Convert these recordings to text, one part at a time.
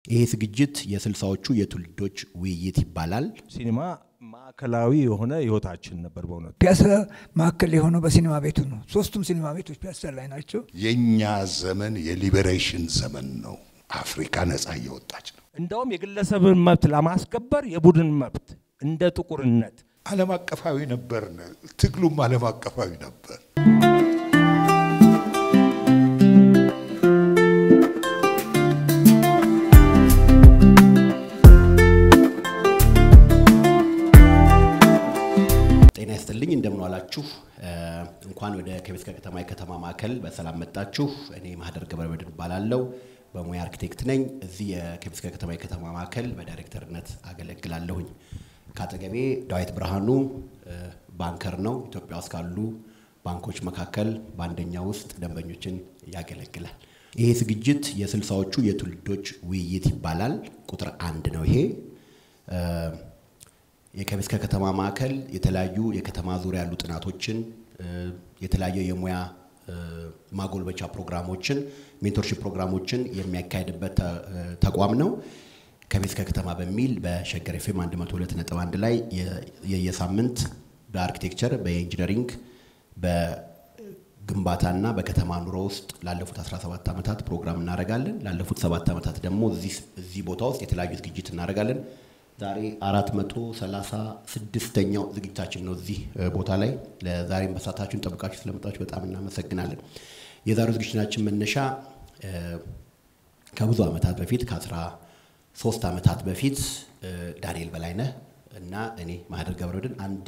ይሄ ዝግጅት የ60ዎቹ የትውልዶች ውይይት ይባላል። ሲኒማ ማዕከላዊ የሆነ ህይወታችን ነበር በእውነት ፒያሳ ማዕከል የሆነው በሲኒማ ቤቱ ነው። ሶስቱም ሲኒማ ቤቶች ፒያሳ ላይ ናቸው። የኛ ዘመን የሊበሬሽን ዘመን ነው። አፍሪካ ነፃ እየወጣች ነው። እንደውም የግለሰብን መብት ለማስከበር የቡድን መብት እንደ ጥቁርነት ዓለም አቀፋዊ ነበር። ትግሉም ዓለም አቀፋዊ ነበር። ጤና ይስጥልኝ እንደምን ዋላችሁ እንኳን ወደ ከቤት ከተማ ማዕከል በሰላም መጣችሁ። እኔ ማህደር ገብረመድህን እባላለሁ። በሙያ አርኪቴክት ነኝ። እዚህ የከቤት ከተማ ማዕከል በዳይሬክተርነት አገለግላለሁኝ። ካጠገቤ ዳዊት ብርሃኑ ባንከር ነው። ኢትዮጵያ ውስጥ ካሉ ባንኮች መካከል በአንደኛው ውስጥ ደንበኞችን ያገለግላል። ይሄ ዝግጅት የ60ዎቹ የትውልዶች ውይይት ይባላል። ቁጥር 1 ነው። ይሄ የከቤት ከተማ ማዕከል የተለያዩ የከተማ ዙሪያ ያሉ ጥናቶችን የተለያዩ የሙያ ማጎልበቻ ፕሮግራሞችን ሜንቶርሺፕ ፕሮግራሞችን የሚያካሂድበት ተቋም ነው። ከቤት ከተማ በሚል በሸገር ኤፍኤም 102.1 ላይ የሳምንት በአርኪቴክቸር በኢንጂነሪንግ በግንባታና በከተማ ኑሮ ውስጥ ላለፉት 17 ዓመታት ፕሮግራም እናደርጋለን። ላለፉት 7 ዓመታት ደግሞ እዚህ ቦታ ውስጥ የተለያዩ ዝግጅት እናደርጋለን። ዛሬ 436ኛው ዝግጅታችን ነው እዚህ ቦታ ላይ። ለዛሬም በሰዓታችሁን ጠብቃችሁ ስለመጣችሁ በጣም እናመሰግናለን። የዛሬው ዝግጅታችን መነሻ ከብዙ ዓመታት በፊት ከ13 ዓመታት በፊት ዳንኤል በላይነህ እና እኔ ማህደር ገብረመድህን አንድ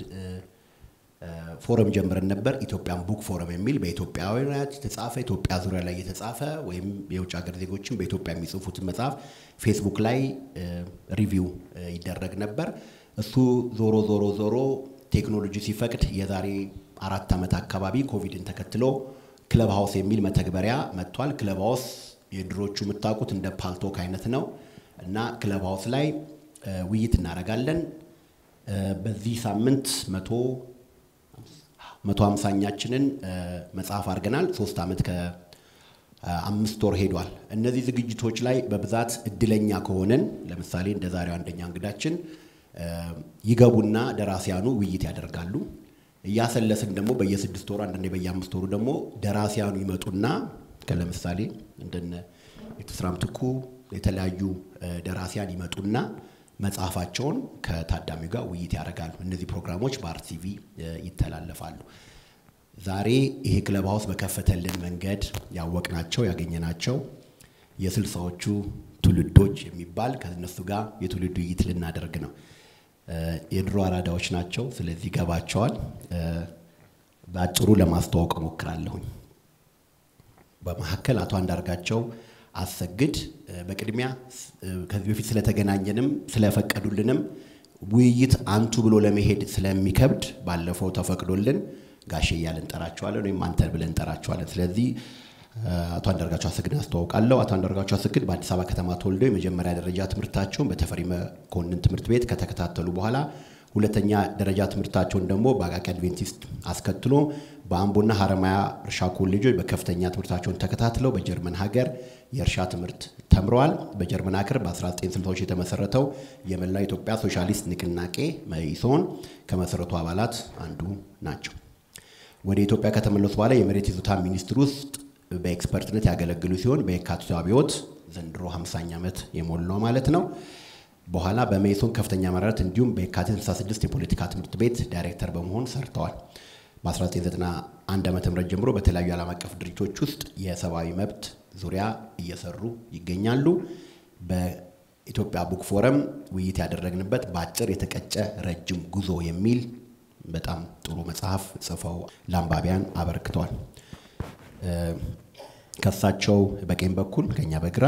ፎረም ጀምረን ነበር። ኢትዮጵያን ቡክ ፎረም የሚል በኢትዮጵያውያን የተጻፈ ኢትዮጵያ ዙሪያ ላይ የተጻፈ ወይም የውጭ ሀገር ዜጎችን በኢትዮጵያ የሚጽፉትን መጽሐፍ ፌስቡክ ላይ ሪቪው ይደረግ ነበር። እሱ ዞሮ ቴክኖሎጂ ሲፈቅድ የዛሬ 4 ዓመት አካባቢ ኮቪድን ተከትሎ ክለብ ሃውስ የሚል መተግበሪያ መጥቷል። ክለብ ሃውስ የድሮቹ የምታውቁት እንደ ፓልቶክ አይነት ነው እና ክለብ ሃውስ ላይ ውይይት እናደርጋለን። በዚህ ሳምንት 150ኛችንን መጽሐፍ አድርገናል። 3 ዓመት ከ5 ወር ሄዷል። እነዚህ ዝግጅቶች ላይ በብዛት እድለኛ ከሆነን ለምሳሌ እንደ ዛሬው አንደኛ እንግዳችን ይገቡና ደራሲያኑ ውይይት ያደርጋሉ። እያሰለስን ደግሞ በየ6 ወሩ አንደኛ በየ5 ወሩ ደግሞ ደራሲያኑ ይመጡና ለምሳሌ እንደነ የተስራም ትኩ የተለያዩ ደራሲያን ይመጡና መጽሐፋቸውን ከታዳሚው ጋር ውይይት ያደርጋሉ። እነዚህ ፕሮግራሞች በአርቲቪ ይተላለፋሉ። ዛሬ ይሄ ክለብ ሃውስ በከፈተልን መንገድ ያወቅናቸው ያገኘናቸው የ60ዎቹ ትውልዶች የሚባል ከነሱ ጋር የትውልድ ውይይት ልናደርግ ነው። የድሮ አራዳዎች ናቸው። ስለዚህ ገባቸዋል። በአጭሩ ለማስተዋወቅ ሞክራለሁኝ። በመሐከል አቶ አንዳርጋቸው አሰግድ በቅድሚያ ከዚህ በፊት ስለተገናኘንም ስለፈቀዱልንም ውይይት አንቱ ብሎ ለመሄድ ስለሚከብድ ባለፈው ተፈቅዶልን ጋሼ እያልን እንጠራቸዋለን ወይም አንተ ብለን እንጠራቸዋለን። ስለዚህ አቶ አንዳርጋቸው አሰግድ አስተዋውቃለሁ። አቶ አንዳርጋቸው አሰግድ በአዲስ አበባ ከተማ ተወልደው የመጀመሪያ ደረጃ ትምህርታቸውን በተፈሪ መኮንን ትምህርት ቤት ከተከታተሉ በኋላ ሁለተኛ ደረጃ ትምህርታቸውን ደግሞ በአቃቂ አድቬንቲስት አስከትሎ በአምቦና ሐረማያ እርሻ ኮሌጆች በከፍተኛ ትምህርታቸውን ተከታትለው በጀርመን ሀገር የእርሻ ትምህርት ተምረዋል። በጀርመን ሀገር በ1960ዎች የተመሰረተው የመላው ኢትዮጵያ ሶሻሊስት ንቅናቄ መኢሶን ከመሰረቱ አባላት አንዱ ናቸው። ወደ ኢትዮጵያ ከተመለሱ በኋላ የመሬት ይዞታ ሚኒስቴር ውስጥ በኤክስፐርትነት ያገለግሉ ሲሆን በየካቲቱ አብዮት ዘንድሮ 50ኛ ዓመት የሞላው ማለት ነው። በኋላ በመኢሶን ከፍተኛ አመራር እንዲሁም በየካቲት 66 የፖለቲካ ትምህርት ቤት ዳይሬክተር በመሆን ሰርተዋል። በ1991 ዓመተ ምህረት ጀምሮ በተለያዩ ዓለም አቀፍ ድርጅቶች ውስጥ የሰብአዊ መብት ዙሪያ እየሰሩ ይገኛሉ። በኢትዮጵያ ቡክ ፎረም ውይይት ያደረግንበት በአጭር የተቀጨ ረጅም ጉዞ የሚል በጣም ጥሩ መጽሐፍ ጽፈው ለአንባቢያን አበርክተዋል። ከሳቸው በቀኝ በኩል ከኛ በግራ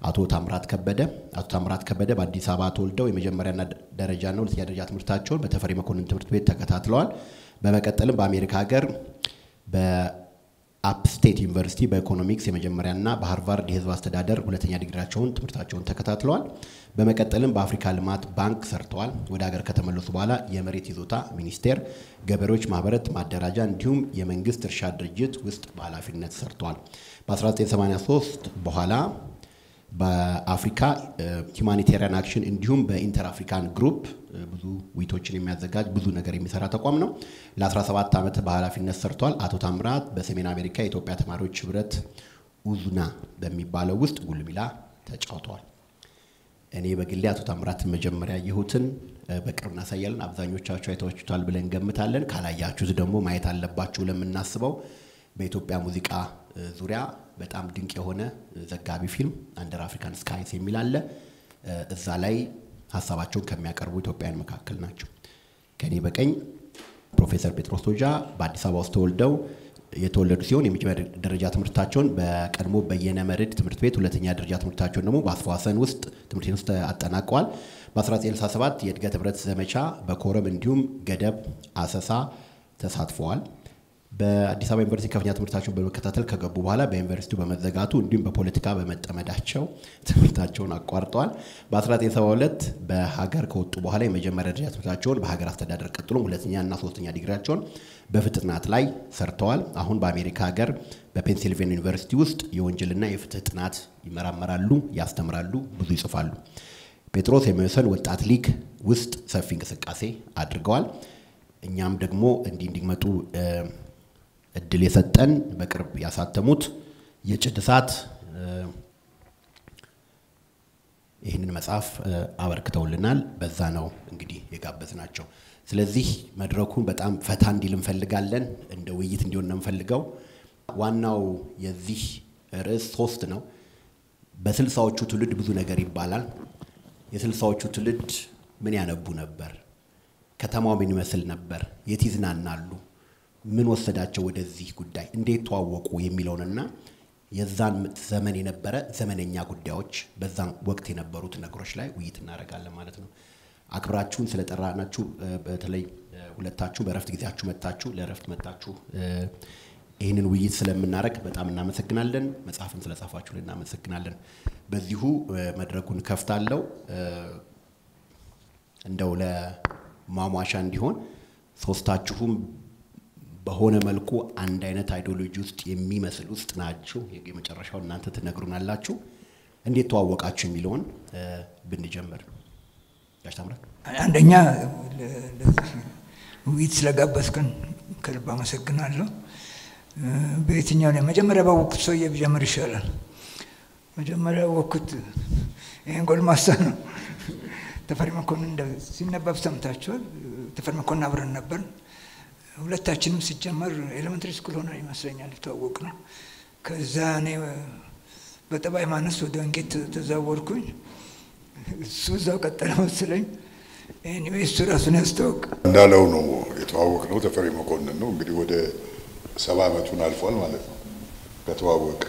አቶ ታምራት ከበደ በአዲስ አበባ ተወልደው የመጀመሪያና ደረጃና ሁለተኛ ደረጃ ትምህርታቸውን በተፈሪ መኮንን ትምህርት ቤት ተከታትለዋል። በመቀጠልም በአሜሪካ ሀገር በአፕስቴት ዩኒቨርሲቲ በኢኮኖሚክስ የመጀመሪያና በሃርቫርድ የሕዝብ አስተዳደር ሁለተኛ ዲግሪያቸውን ትምህርታቸውን ተከታትለዋል። በመቀጠልም በአፍሪካ ልማት ባንክ ሰርተዋል። ወደ ሀገር ከተመለሱ በኋላ የመሬት ይዞታ ሚኒስቴር፣ ገበሬዎች ማህበራት ማደራጃ እንዲሁም የመንግስት እርሻ ድርጅት ውስጥ በኃላፊነት ሰርተዋል። በ1983 በኋላ በአፍሪካ ሁማኒቴሪያን አክሽን እንዲሁም በኢንተር አፍሪካን ግሩፕ ብዙ ውይይቶችን የሚያዘጋጅ ብዙ ነገር የሚሰራ ተቋም ነው። ለ17 ዓመት በኃላፊነት ሰርቷል። አቶ ታምራት በሰሜን አሜሪካ የኢትዮጵያ ተማሪዎች ህብረት ኡዙና በሚባለው ውስጥ ጉልህ ሚና ተጫውተዋል። እኔ በግሌ አቶ ታምራትን መጀመሪያ ያየሁትን በቅርብ እናሳያለን። አብዛኞቻችሁ አይታችሁታል ብለን ገምታለን። ካላያችሁት ደግሞ ማየት አለባችሁ ለምናስበው በኢትዮጵያ ሙዚቃ ዙሪያ በጣም ድንቅ የሆነ ዘጋቢ ፊልም አንደር አፍሪካን ስካይስ የሚል አለ። እዛ ላይ ሐሳባቸውን ከሚያቀርቡ ኢትዮጵያውያን መካከል ናቸው። ከኔ በቀኝ ፕሮፌሰር ጴጥሮስ ቶጃ በአዲስ አበባ ውስጥ ተወልደው የተወለዱ ሲሆን የመጀመሪያ ደረጃ ትምህርታቸውን በቀድሞ በየነ መርድ ትምህርት ቤት፣ ሁለተኛ ደረጃ ትምህርታቸውን ደግሞ በአስፋዋሰን ውስጥ ትምህርት ቤት ውስጥ አጠናቀዋል። በ1967 የእድገት ህብረት ዘመቻ በኮረም እንዲሁም ገደብ አሰሳ ተሳትፈዋል። በአዲስ አበባ ዩኒቨርሲቲ ከፍተኛ ትምህርታቸውን በመከታተል ከገቡ በኋላ በዩኒቨርሲቲው በመዘጋቱ እንዲሁም በፖለቲካ በመጠመዳቸው ትምህርታቸውን አቋርጠዋል። በ1972 በሀገር ከወጡ በኋላ የመጀመሪያ ደረጃ ትምህርታቸውን በሀገር አስተዳደር ቀጥሎም ሁለተኛ እና ሶስተኛ ዲግሪያቸውን በፍትህ ጥናት ላይ ሰርተዋል። አሁን በአሜሪካ ሀገር በፔንሲልቬኒያ ዩኒቨርሲቲ ውስጥ የወንጀልና የፍትህ ጥናት ይመራመራሉ፣ ያስተምራሉ፣ ብዙ ይጽፋሉ። ጴጥሮስ የመሰል ወጣት ሊግ ውስጥ ሰፊ እንቅስቃሴ አድርገዋል። እኛም ደግሞ እንዲመጡ እድል የሰጠን በቅርብ ያሳተሙት የጭድ እሳት ይህንን መጽሐፍ አበርክተውልናል። በዛ ነው እንግዲህ የጋበዝናቸው። ስለዚህ መድረኩን በጣም ፈታ እንዲል እንፈልጋለን፣ እንደ ውይይት እንዲሆን ነው እንፈልገው። ዋናው የዚህ ርዕስ 3 ነው። በ60ዎቹ ትውልድ ብዙ ነገር ይባላል። የ60ዎቹ ትውልድ ምን ያነቡ ነበር? ከተማው ምን ይመስል ነበር? የት ይዝናናሉ? ምን ወሰዳቸው ወደዚህ ጉዳይ? እንዴት ተዋወቁ የሚለውንና የዛን ዘመን የነበረ ዘመነኛ ጉዳዮች በዛን ወቅት የነበሩት ነገሮች ላይ ውይይት እናደርጋለን ማለት ነው። አክብራችሁን ስለጠራናችሁ በተለይ ሁለታችሁ በረፍት ጊዜያችሁ መጣችሁ ለረፍት መጣችሁ ይህንን ውይይት ስለምናረግ በጣም እናመሰግናለን። መጽሐፍን ስለጻፋችሁ እናመሰግናለን። በዚሁ መድረኩን ከፍታለሁ። እንደው ለማሟሻ እንዲሆን ሶስታችሁም በሆነ መልኩ አንድ አይነት አይዲዮሎጂ ውስጥ የሚመስል ውስጥ ናችሁ። የመጨረሻው እናንተ ትነግሩናላችሁ። እንዴት ተዋወቃችሁ የሚለውን ብንጀምር ጋሽ ታምራት። አንደኛ ውይይት ስለጋበዝከን ከልብ አመሰግናለሁ። በየትኛው ነው መጀመሪያ ባወቅኩት ሰውዬ ብጀምር ይሻላል። መጀመሪያ ባወቅኩት ይሄን ጎልማሳ ነው። ተፈሪ መኮንን ሲነበብ ሰምታችኋል። ተፈሪ መኮንን አብረን ነበር። ሁለታችንም ሲጀመር ኤሌመንተሪ ስኩል ሆነ ይመስለኛል ተዋወቅ ነው። ከዛ እኔ በጠባይ ማነስ ወደ ወንጌት ተዛወርኩኝ። እሱ እዛው ቀጠለ መሰለኝ። ኤኒዌይ እሱ ራሱን ያስተዋወቅ እንዳለው ነው የተዋወቅ ነው። ተፈሪ መኮንን ነው እንግዲህ ወደ 70 ዓመቱን አልፏል ማለት ነው ከተዋወቅ።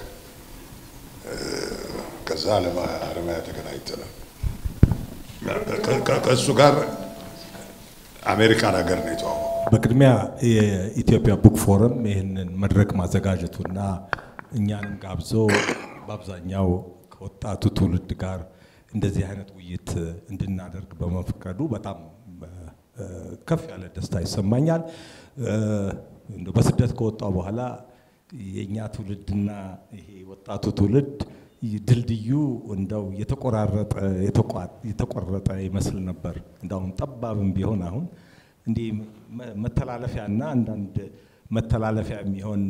ከዛ አለማያ ተገናኝተናል። ከእሱ ጋር አሜሪካን ሀገር ነው የተዋወቅ። በቅድሚያ የኢትዮጵያ ቡክ ፎረም ይህንን መድረክ ማዘጋጀቱና እኛንም ጋብዞ በአብዛኛው ከወጣቱ ትውልድ ጋር እንደዚህ አይነት ውይይት እንድናደርግ በመፍቀዱ በጣም ከፍ ያለ ደስታ ይሰማኛል። እንደው በስደት ከወጣው በኋላ የኛ ትውልድና ይሄ ወጣቱ ትውልድ ድልድዩ እንደው የተቆረጠ ይመስል ነበር። እንደው ጠባብም ቢሆን አሁን እንዲህ መተላለፊያና አንዳንድ መተላለፊያ የሚሆን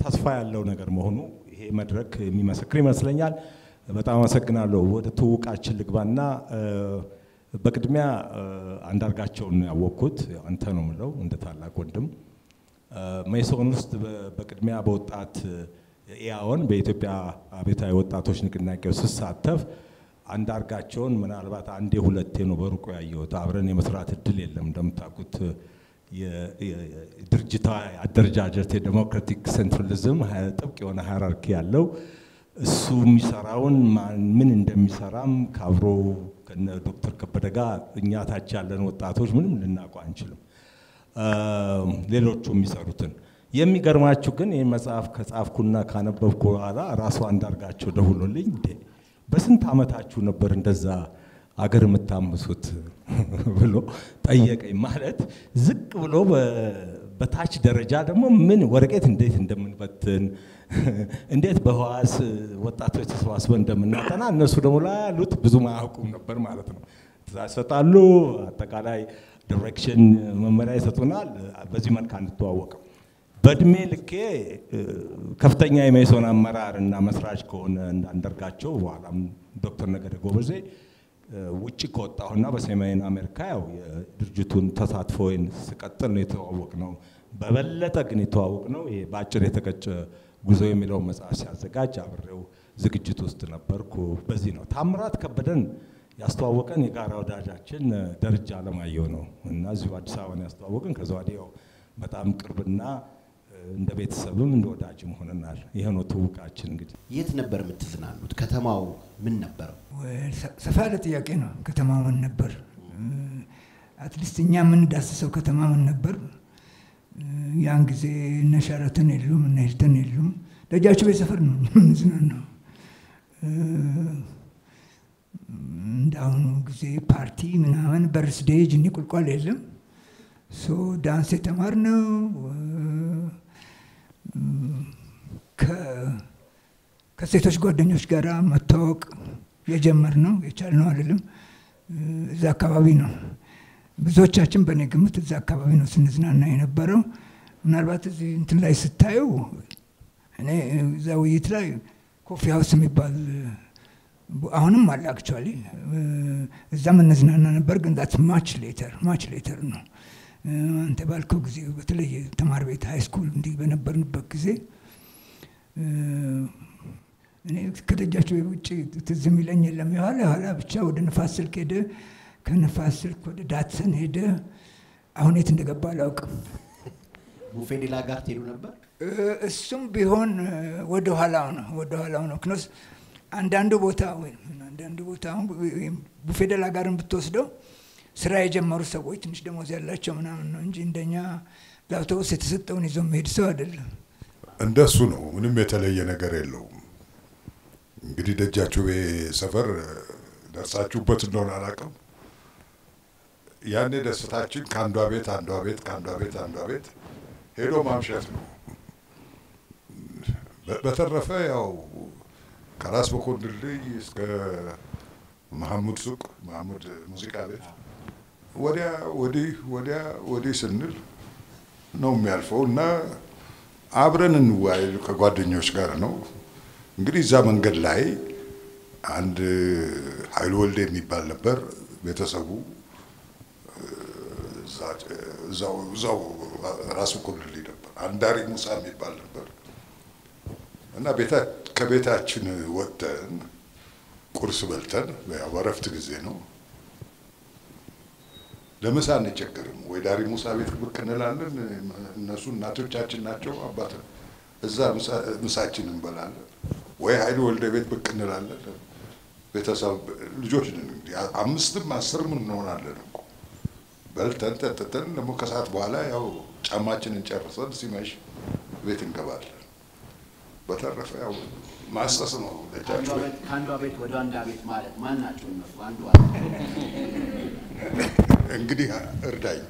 ተስፋ ያለው ነገር መሆኑ ይሄ መድረክ የሚመሰክር ይመስለኛል። በጣም አመሰግናለሁ። ወደ ትውቃችን ልግባና በቅድሚያ አንዳርጋቸውን ያወቅኩት አንተ ነው ምለው እንደ ታላቅ ወንድም መይሶን ውስጥ በቅድሚያ በወጣት ኢያኦን በኢትዮጵያ አብዮታዊ ወጣቶች ንቅናቄው ሲሳተፍ አንዳርጋቸውን ምናልባት አንዴ ሁለቴ ነው በሩቁ ያየሁት። አብረን የመስራት እድል የለም። እንደምታውቁት የድርጅታዊ አደረጃጀት የዲሞክራቲክ ሴንትራሊዝም ጥብቅ የሆነ ሃይራርኪ ያለው እሱ የሚሰራውን ምን እንደሚሰራም ካብሮ ከነ ዶክተር ከበደ ጋር እኛ ታች ያለን ወጣቶች ምንም ልናውቀው አንችልም። ሌሎቹ የሚሰሩትን የሚገርማችሁ ግን ይሄን መጽሐፍ ከጻፍኩና ካነበብኩ በኋላ ራሱ አንዳርጋቸው ደውሎልኝ በስንት አመታችሁ ነበር እንደዛ አገር የምታምሱት ብሎ ጠየቀኝ። ማለት ዝቅ ብሎ በታች ደረጃ ደግሞ ምን ወረቀት እንዴት እንደምንበትን እንዴት በህዋስ ወጣቶች ተሰባስበን እንደምናጠና እነሱ ደግሞ ላይ ያሉት ብዙ ማያውቁም ነበር ማለት ነው። ትእዛዝ ይሰጣሉ፣ አጠቃላይ ዳይሬክሽን መመሪያ ይሰጡናል። በዚህ መልክ አንተዋወቅም። በእድሜ ልኬ ከፍተኛ የመኢሶን አመራር እና መስራች ከሆነ እንዳንደርጋቸው በኋላም ዶክተር ነገደ ጎበዜ ውጭ ከወጣሁና በሰሜን አሜሪካ ያው የድርጅቱን ተሳትፎን ስቀጥል ነው የተዋወቅነው። በበለጠ ግን የተዋወቅነው ይሄ በአጭር የተቀጨ ጉዞ የሚለው መጽሐፍ ሲያዘጋጅ አብሬው ዝግጅት ውስጥ ነበርኩ። በዚህ ነው ታምራት ከበደን ያስተዋወቀን የጋራ ወዳጃችን ደረጃ አለማየሁ ነው እና እዚሁ አዲስ አበባ ነው ያስተዋወቀን። ከዛ ወዲያው በጣም ቅርብና እንደ ቤተሰብም እንደ ወዳጅም ሆነናል። ይሄ ነው ትውውቃችን። እንግዲህ የት ነበር የምትዝናኑት? ከተማው ምን ነበር? ሰፋ ያለ ጥያቄ ነው። ከተማው ምን ነበር? አትሊስት እኛ ምን ዳሰሰው ከተማ ምን ነበር? ያን ጊዜ እነ ሸራተን የሉም፣ እነ ሂልተን የሉም። ደጃችሁ ቤት ሰፈር ነው የምንዝናናው። እንዳሁኑ ጊዜ ፓርቲ ምናምን በርስዴይ ጅኒ ቁልቋል የለም። ሶ ዳንስ የተማርነው ከሴቶች ጓደኞች ጋር መታወቅ የጀመርነው የቻልነው አይደለም እዛ አካባቢ ነው። ብዙዎቻችን በእኔ ግምት እዛ አካባቢ ነው ስንዝናና የነበረው። ምናልባት እዚህ እንትን ላይ ስታዩ እኔ እዛ ውይይት ላይ ኮፊ ሃውስ የሚባል አሁንም አለ አክቹዋሊ እዛም እንዝናና ነበር። ግን ዳት ማች ሌተር ነው። አንተ ባልከው ጊዜ በተለይ ተማሪ ቤት ሃይ ስኩል እንዲህ በነበርንበት ጊዜ እኔ ከደጃቸው ውጭ ትዝ የሚለኝ የለም። የኋላ ብቻ ወደ ንፋስ ስልክ ሄደ፣ ከንፋስ ስልክ ወደ ዳትሰን ሄደ። አሁን የት እንደገባ አላውቅም። ቡፌ ዴላ ጋር ትሄዱ ነበር? እሱም ቢሆን ወደ ኋላው ነው። ክኖስ አንዳንዱ ቦታ ቡፌ ዴላ ጋርን ብትወስደው ስራ የጀመሩ ሰዎች ትንሽ ደሞዝ ያላቸው ምናምን ነው እንጂ እንደኛ ለአውቶቡስ የተሰጠውን ይዞ መሄድ ሰው አይደለም። እንደሱ ነው። ምንም የተለየ ነገር የለውም። እንግዲህ ደጃችሁ ሰፈር ደርሳችሁበት እንደሆነ አላውቅም። ያኔ ደስታችን ከአንዷ ቤት ሄዶ ማምሸት ነው። በተረፈ ያው ከራስ መኮንን ልጅ እስከ መሐሙድ ሱቅ መሐሙድ ሙዚቃ ቤት ወዲህ ስንል ነው የሚያልፈው እና አብረን እንዋይ ከጓደኞች ጋር ነው። እንግዲህ እዛ መንገድ ላይ አንድ ኃይሉ ወልዴ የሚባል ነበር። ቤተሰቡ እዛው ራስ መኮንን ልጅ ነበር። አንዳሪ ሙሳ የሚባል ነበር እና ከቤታችን ወጥተን ቁርስ በልተን ያው በረፍት ጊዜ ነው። ለምሳ አንቸገርም። ወይ ዳሪ ሙሳ ቤት ብቅ እንላለን። እነሱ እናቶቻችን ናቸው አባት እዛ ምሳችን እንበላለን። ወይ ኃይሉ ወልደ ቤት ብቅ እንላለን። ቤተሰብ ልጆች ነን እንግዲህ 5ም 10ም እንሆናለን እኮ በልተን ጠጥተን ደግሞ ከሰዓት በኋላ ያው ጫማችንን ጨርሰን ሲመሽ ቤት እንገባለን። በተረፈ ያው ማስጠስ ነው። ከአንዷ ቤት ወደ አንዷ ቤት ማለት ማን ናቸው እነሱ? አንዷ እንግዲህ እርዳኝ።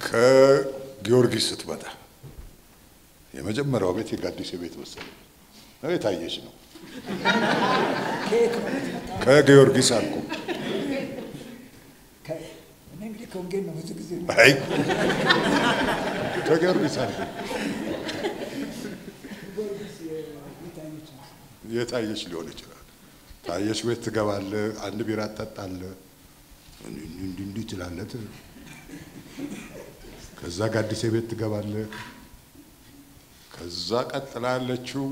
ከጊዮርጊስ ስትመጣ የመጀመሪያው ቤት የጋዲሴ ቤት መሰለኝ ነው። የታየች ነው። ከጊዮርጊስ አልኩ። እንግዲህ ከወንጌል ነው ብዙ ጊዜ አይ ከጊዮርጊስ አልኩ። የታየች ሊሆን ይችላል። ታየች ቤት ትገባለህ፣ አንድ ቢራ ትጠጣለህ፣ እንዲህ ትላለህ። ከዛ ጋዲሴ ቤት ትገባለህ። ከዛ ቀጥላ ያለችው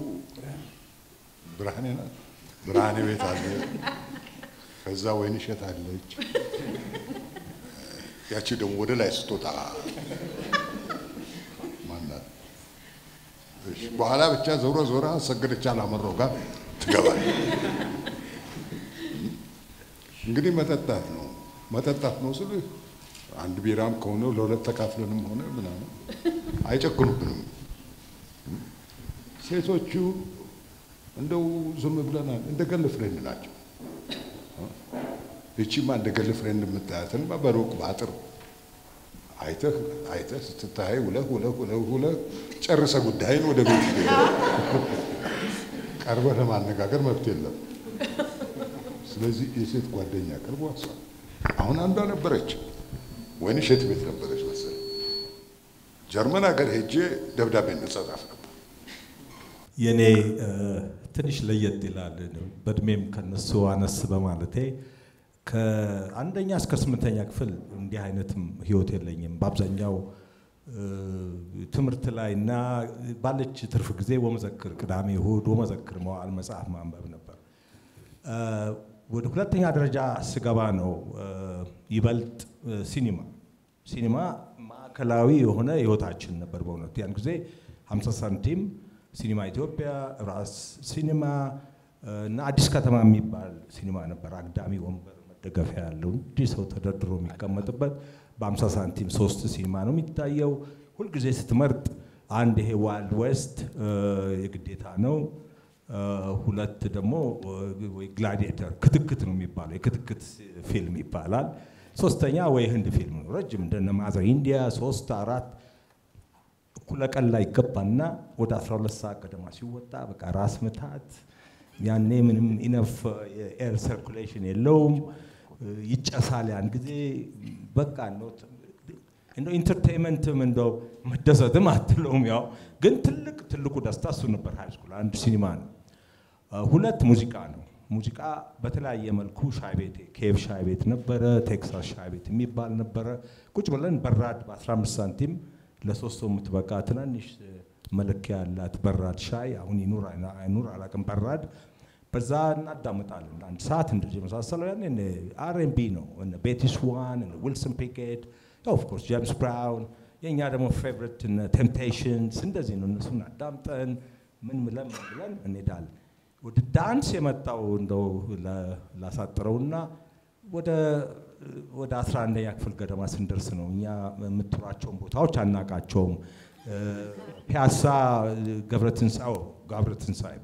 ብርሃኔ ናት። ብርሃኔ ቤት አለ። ከዛ ወይንሸት አለች። ያቺ ደግሞ ወደ ላይ ስትወጣ ማናት? በኋላ ብቻ ዞራ ሰገደች አላመረው ጋር ትገባለህ። እንግዲህ መጠጣት ነው ስልህ አንድ ቢራም ከሆነ ለሁለት ተካፍለንም ሆነ ምናምን አይጨክኑብንም። ሴቶቹ እንደው ዝም ብለናል። እንደ ገል ፍሬንድ ናቸው። እቺማ እንደ ገል ፍሬንድ የምታያትን በሩቅ ባጥር አይተህ ስትታይ ውለህ ጨርሰ ጉዳይን ወደ ቤት ይገባል። ቀርበህ ለማነጋገር መብት የለም። ስለዚህ የሴት ጓደኛ ቅርቧ እሷ አሁን አንዷ ነበረች ወይን ሸት ቤት ነበረች መሰለኝ። ጀርመን ሀገር ሄጄ ደብዳቤ እንጻጻፍ ነበር። የኔ ትንሽ ለየት ይላል። በእድሜም ከነሱ አነስ በማለቴ ከአንደኛ እስከ 8ኛ ክፍል እንዲህ አይነትም ህይወት የለኝም። በአብዛኛው ትምህርት ላይና ባለች ትርፍ ጊዜ ወመዘክር ቅዳሜ እሁድ ወመዘክር መዋል መጽሐፍ ማንበብ ነበር። ወደ ሁለተኛ ደረጃ ስገባ ነው ይበልጥ ሲኒማ ማዕከላዊ የሆነ ህይወታችን ነበር። በእውነት ያን ጊዜ 50 ሳንቲም ሲኒማ ኢትዮጵያ፣ ራስ ሲኒማ እና አዲስ ከተማ የሚባል ሲኒማ ነበር። አግዳሚ ወንበር መደገፊያ ያለው እንዲህ ሰው ተደርድሮ የሚቀመጥበት በ50 ሳንቲም 3 ሲኒማ ነው የሚታየው። ሁልጊዜ ስትመርጥ አንድ ይሄ ዋይልድ ዌስት የግዴታ ነው፣ ሁለት ደግሞ ወይ ግላዲኤተር ክትክት ነው የሚባለው የክትክት ፊልም ይባላል፣ ሶስተኛ ወይ ህንድ ፊልም ነው ረጅም እንደነ ማዘር ኢንዲያ 3 4 እኩለ ቀን ላይ ገባና ወደ 12 ሰዓት ገደማ ሲወጣ በቃ ራስ ምታት። ያኔ ምንም ኢነፍ ኤር ሰርኩሌሽን የለውም፣ ይጨሳል። ያን ጊዜ በቃ ነው እንደው ኢንተርቴይንመንትም እንደው መደሰትም አትለውም። ያው ግን ትልቁ ደስታ እሱ ነበር። ሃይ ስኩል አንድ ሲኒማ ነው፣ ሁለት ሙዚቃ ነው። ሙዚቃ በተለያየ መልኩ ሻይ ቤት ኬቭ ሻይ ቤት ነበረ፣ ቴክሳስ ሻይ ቤት የሚባል ነበረ። ቁጭ ብለን በራድ በ15 ሳንቲም ለሶስት ሰው የምትበቃ ትናንሽ መለኪያ ያላት በራድ ሻይ አሁን ይኑር አይኑር አላውቅም፣ በራድ በዛ እናዳምጣለን አንድ ሰዓት እንደዚህ መሳሰለው። ያኔ አርኤንቢ ነው እነ ቤቲ ስዋን እነ ዊልሰን ፒኬት ኦፍ ኮርስ ጄምስ ብራውን፣ የኛ ደግሞ ፌቨሪት እነ ቴምፕቴሽንስ። እንደዚህ ነው እነሱን አዳምጠን ምን ብለን እንሄዳለን። ወደ ዳንስ የመጣው እንደው ላሳጥረውና ወደ 11ኛ ክፍል ገደማ ስንደርስ ነው። እኛ የምትሯቸውን ቦታዎች አናቃቸውም። ፒያሳ ገብረትንሳኤ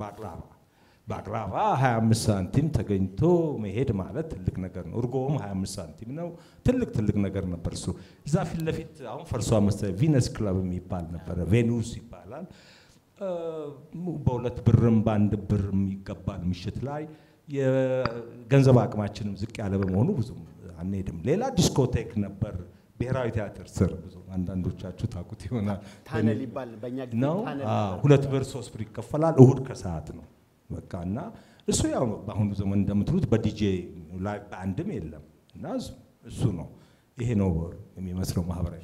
በአቅራባ 25 ሳንቲም ተገኝቶ መሄድ ማለት ትልቅ ነገር ነው። እርጎም 25 ሳንቲም ነው። ትልቅ ነገር ነበር እሱ። እዛ ፊት ለፊት አሁን ፈርሷ መሰለኝ ቪነስ ክለብ የሚባል ነበረ፣ ቬኑስ ይባላል። በ2 ብርም በ1 ብርም ይገባል ምሽት ላይ። የገንዘብ አቅማችንም ዝቅ ያለ በመሆኑ ብዙም አንሄድም። ሌላ ዲስኮቴክ ነበር ብሔራዊ ቲያትር ስር፣ ብዙ አንዳንዶቻችሁ ታውቁት ይሆናል። ታነል ይባል በእኛ ጊዜ ታነል 2 ብር 3 ብር ይከፈላል። እሁድ ከሰዓት ነው በቃ። እና እሱ ያው በአሁኑ ዘመን እንደምትሉት በዲጄ ላይ ባንድም የለም እና እሱ ነው። ይሄ ነው የሚመስለው ማህበራዊ።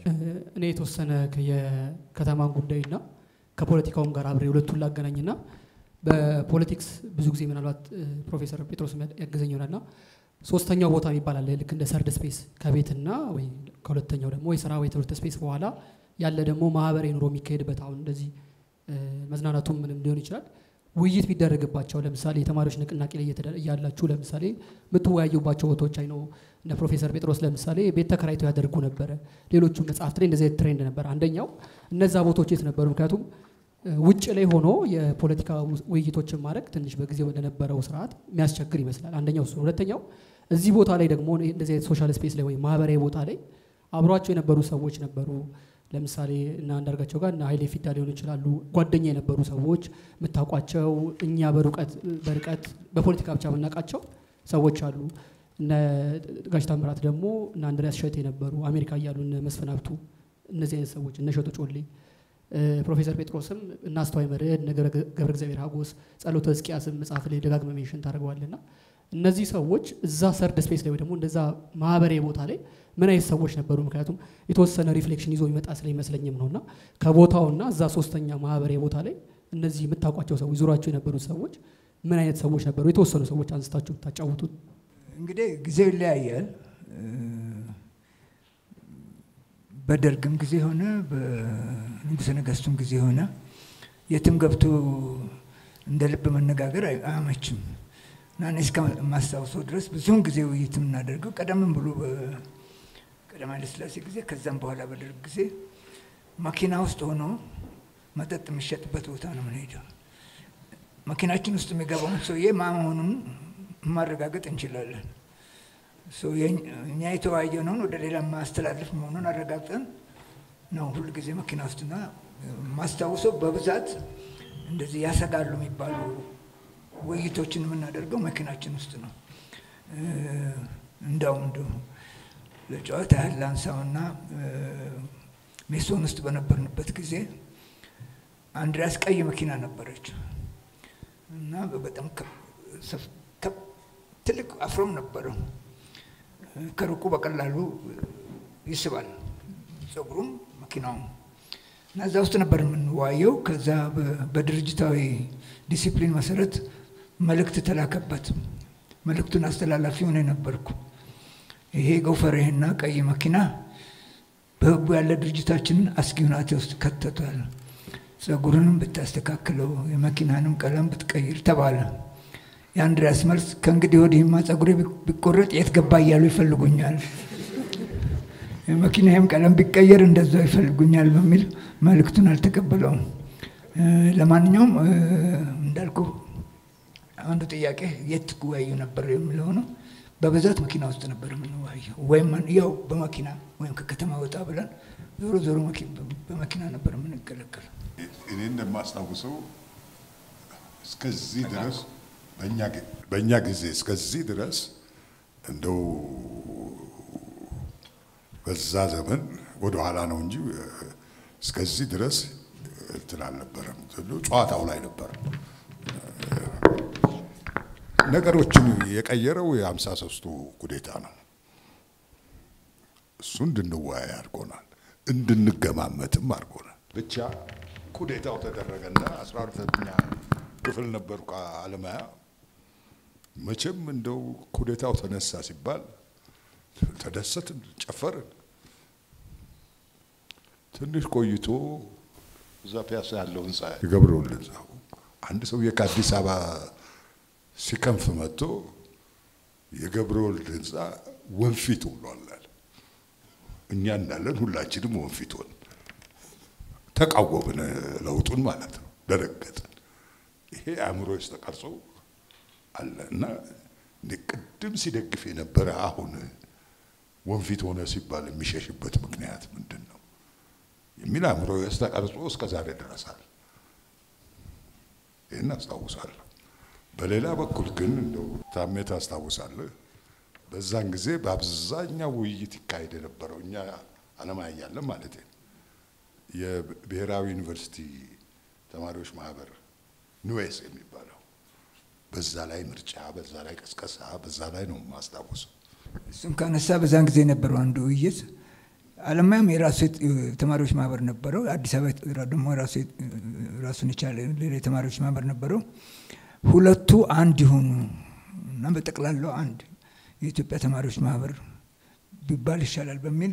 እኔ የተወሰነ የከተማን ጉዳይና ከፖለቲካውም ጋር አብሬ ሁለቱን ላገናኝና በፖለቲክስ ብዙ ጊዜ ምናልባት ፕሮፌሰር ጴጥሮስ ያገዘኝ ይሆናልና ሶስተኛው ቦታ ይባላል ልክ እንደ ሰርድ ስፔስ ከቤትና ወይ ከሁለተኛው ደግሞ የሥራ ወይ ትምህርት ስፔስ በኋላ ያለ ደግሞ ማህበራዊ ኑሮ የሚካሄድበት አሁን እንደዚህ መዝናናቱም ምንም ሊሆን ይችላል ውይይት ቢደረግባቸው ለምሳሌ የተማሪዎች ንቅናቄ ላይ ያላችሁ ለምሳሌ የምትወያዩባቸው ቦታዎች አይ ነው እነ ፕሮፌሰር ጴጥሮስ ለምሳሌ ቤት ተከራይተው ያደርጉ ነበረ። ሌሎቹ መጽሐፍት ላይ እንደዚህ ትሬንድ ነበር። አንደኛው እነዛ ቦታዎች የት ነበሩ? ምክንያቱም ውጭ ላይ ሆኖ የፖለቲካ ውይይቶችን ማድረግ ትንሽ በጊዜው ለነበረው ስርዓት የሚያስቸግር ይመስላል። አንደኛው እሱ። ሁለተኛው እዚህ ቦታ ላይ ደግሞ እንደዚህ ሶሻል ስፔስ ላይ ወይ ማህበራዊ ቦታ ላይ አብሯቸው የነበሩ ሰዎች ነበሩ። ለምሳሌ እና አንዳርጋቸው ጋር እና ኃይሌ ፊዳ ሊሆኑ ይችላሉ። ጓደኛ የነበሩ ሰዎች የምታውቋቸው እኛ በርቀት በፖለቲካ ብቻ የምናውቃቸው ሰዎች አሉ። እነ ጋሽ ታምራት ደግሞ እና አንድሪያስ ሸቴ የነበሩ አሜሪካ እያሉ እነ መስፍን ሀብቱ እነዚህ አይነት ሰዎች እነ ሸቶ ጮሌ ፕሮፌሰር ጴጥሮስም እና አስተዋይ መርዕድ እነ ገብረ እግዚአብሔር ሀጎስ ጸሎተ ሕዝቅያስም መጽሐፍ ላይ ደጋግመህ ሜንሽን ታደርገዋለና እነዚህ ሰዎች እዛ ሰርድ ስፔስ ላይ ወይ ደግሞ እንደዛ ማህበራዊ ቦታ ላይ ምን አይነት ሰዎች ነበሩ? ምክንያቱም የተወሰነ ሪፍሌክሽን ይዞ ይመጣ ስለሚመስለኝም ነውና ከቦታውና እዛ ሶስተኛ ማህበራዊ ቦታ ላይ እነዚህ የምታውቋቸው ሰዎች ዙሯቸው የነበሩ ሰዎች ምን አይነት ሰዎች ነበሩ? የተወሰኑ ሰዎች አንስታችሁ ታጫውቱት። እንግዲህ ጊዜው ይለያያል። በደርግም ጊዜ ሆነ በንጉሠ ነገሥቱም ጊዜ ሆነ የትም ገብቶ እንደ ልብ መነጋገር አያመችም እና እኔ እስከማስታውሰው ድረስ ብዙውን ጊዜ ውይይት የምናደርገው ቀደምም ብሎ በቀዳማዊ ኃይለ ሥላሴ ጊዜ ከዛም በኋላ በደርግ ጊዜ መኪና ውስጥ ሆኖ መጠጥ የሚሸጥበት ቦታ ነው የምንሄደው። መኪናችን ውስጥ የሚገባውን ሰውዬ ማን መሆኑን ማረጋገጥ እንችላለን። እኛ የተወያየነውን ወደ ሌላ ማስተላለፍ መሆኑን አረጋግጠን ነው ሁሉ ጊዜ መኪና ውስጥና ማስታወሰው በብዛት እንደዚህ ያሰጋሉ የሚባሉ ውይይቶችን የምናደርገው መኪናችን ውስጥ ነው። እንደው ለጨዋታ ያህል አንሳውና ሜሶን ውስጥ በነበርንበት ጊዜ አንድሪያስ ቀይ መኪና ነበረች እና በጣም ትልቅ አፍሮም ነበረው። ከሩቁ በቀላሉ ይስባል ጸጉሩም መኪናውም እና እዛ ውስጥ ነበር የምንዋየው። ከዛ በድርጅታዊ ዲሲፕሊን መሰረት መልእክት ተላከበት። መልእክቱን አስተላላፊ ሆኜ ነበርኩ። ይሄ ጎፈሬና ቀይ መኪና በህቡ ያለ ድርጅታችንን አስጊ ሁኔታ ውስጥ ከተቷል። ጸጉሩንም ብታስተካክለው የመኪናንም ቀለም ብትቀይር ተባለ። የአንድሪያስ መልስ ከእንግዲህ ወዲህማ ጸጉሬ ቢቆረጥ የት ገባ እያሉ ይፈልጉኛል፣ የመኪናዬም ቀለም ቢቀየር እንደዛው ይፈልጉኛል በሚል መልእክቱን አልተቀበለውም። ለማንኛውም እንዳልኩ አንዱ ጥያቄ የት ጉባኤው ነበር የሚለው ነው። በብዛት መኪና ውስጥ ነበር የምንወያየው፣ ወይም ያው በመኪና ወይም ከከተማ ወጣ ብለን ዞሮ ዞሮ በመኪና ነበር የምንገለገለው። እኔ እንደማስታውሰው እስከዚህ ድረስ በእኛ ጊዜ እስከዚህ ድረስ እንደው በዛ ዘመን ወደ ኋላ ነው እንጂ እስከዚህ ድረስ እንትን አልነበረም። ጨዋታው ላይ ነበር ነገሮችን የቀየረው የ53ቱ ኩዴታ ነው። እሱ እንድንወያይ አድርጎናል፣ እንድንገማመትም አድርጎናል። ብቻ ኩዴታው ተደረገና 12ኛ ክፍል ነበርኩ አለማያ። መቼም እንደው ኩዴታው ተነሳ ሲባል ተደሰትን፣ ጨፈርን። ትንሽ ቆይቶ እዛ ፒያሳ ያለው ህንጻ የገብረወልድ ህንጻ አንድ ሰውዬ ከአዲስ አበባ ሲከንፍ መጥቶ የገብረወልድ ህንጻ ወንፊት ብሏል። እኛ እንዳለን ሁላችንም ወንፊት ሆን ተቃወምን፣ ለውጡን ማለት ነው። ደረገጥን። ይሄ አእምሮ ውስጥ ተቀርጾ አለና ቅድም ሲደግፍ የነበረ አሁን ወንፊት ሆነ ሲባል የሚሸሽበት ምክንያት ምንድን ነው የሚል አእምሮ ውስጥ ተቀርጾ እስከ ዛሬ ድረሳል። ይሄን አስታውሳለሁ። በሌላ በኩል ግን እንደው ታሜ ታስታውሳለህ፣ በዛን ጊዜ በአብዛኛው ውይይት ይካሄድ የነበረው እኛ አለማያ እያለን ማለት ነው የብሔራዊ ዩኒቨርሲቲ ተማሪዎች ማህበር ኑዌስ የሚባለው በዛ ላይ ምርጫ፣ በዛ ላይ ቀስቀሳ፣ በዛ ላይ ነው ማስታወሰው። እሱም ካነሳ በዛን ጊዜ ነበረው አንዱ ውይይት። አለማያም የራሱ ተማሪዎች ማህበር ነበረው፣ አዲስ አበባ ደግሞ ራሱን የቻለ ሌላ ተማሪዎች ማህበር ነበረው። ሁለቱ አንድ ይሆኑ እና በጠቅላላው አንድ የኢትዮጵያ ተማሪዎች ማህበር ቢባል ይሻላል በሚል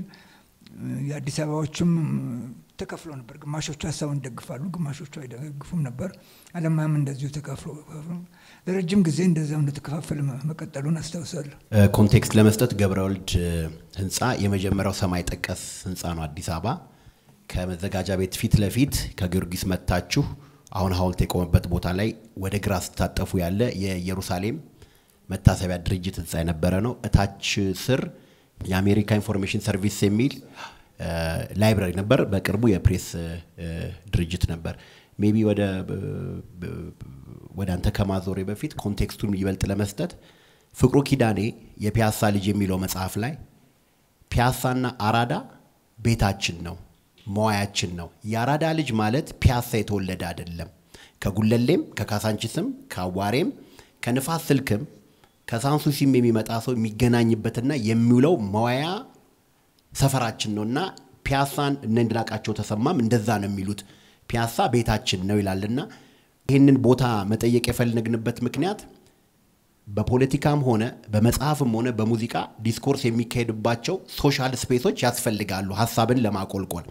የአዲስ አበባዎችም ተከፍሎ ነበር። ግማሾቹ ሀሳቡን ይደግፋሉ፣ ግማሾቹ አይደግፉም ነበር። አለማያም እንደዚሁ ተከፍሎ ለረጅም ጊዜ እንደዛው እንደተከፋፈለ መቀጠሉን አስታውሳለሁ። ኮንቴክስት ለመስጠት ገብረወልድ ህንጻ የመጀመሪያው ሰማይ ጠቀስ ህንጻ ነው አዲስ አበባ። ከመዘጋጃ ቤት ፊት ለፊት ከጊዮርጊስ መጣችሁ አሁን ሐውልት የቆመበት ቦታ ላይ ወደ ግራ ስታጠፉ ያለ የኢየሩሳሌም መታሰቢያ ድርጅት ህንጻ የነበረ ነው። እታች ስር የአሜሪካ ኢንፎርሜሽን ሰርቪስ የሚል ላይብራሪ ነበር። በቅርቡ የፕሬስ ድርጅት ነበር። ሜቢ ወደ አንተ ከማዞሬ በፊት ኮንቴክስቱን ይበልጥ ለመስጠት ፍቅሩ ኪዳኔ የፒያሳ ልጅ የሚለው መጽሐፍ ላይ ፒያሳና አራዳ ቤታችን ነው፣ መዋያችን ነው። የአራዳ ልጅ ማለት ፒያሳ የተወለደ አይደለም። ከጉለሌም ከካሳንቺስም ከአዋሬም ከንፋስ ስልክም ከሳንሱሲም የሚመጣ ሰው የሚገናኝበትና የሚውለው መዋያ ሰፈራችን ነውና ፒያሳን እንድናቃቸው ተሰማም እንደዛ ነው የሚሉት። ፒያሳ ቤታችን ነው ይላልና ይሄንን ቦታ መጠየቅ የፈለግንበት ምክንያት በፖለቲካም ሆነ በመጽሐፍም ሆነ በሙዚቃ ዲስኮርስ የሚካሄድባቸው ሶሻል ስፔሶች ያስፈልጋሉ ሐሳብን ለማቆልቆል።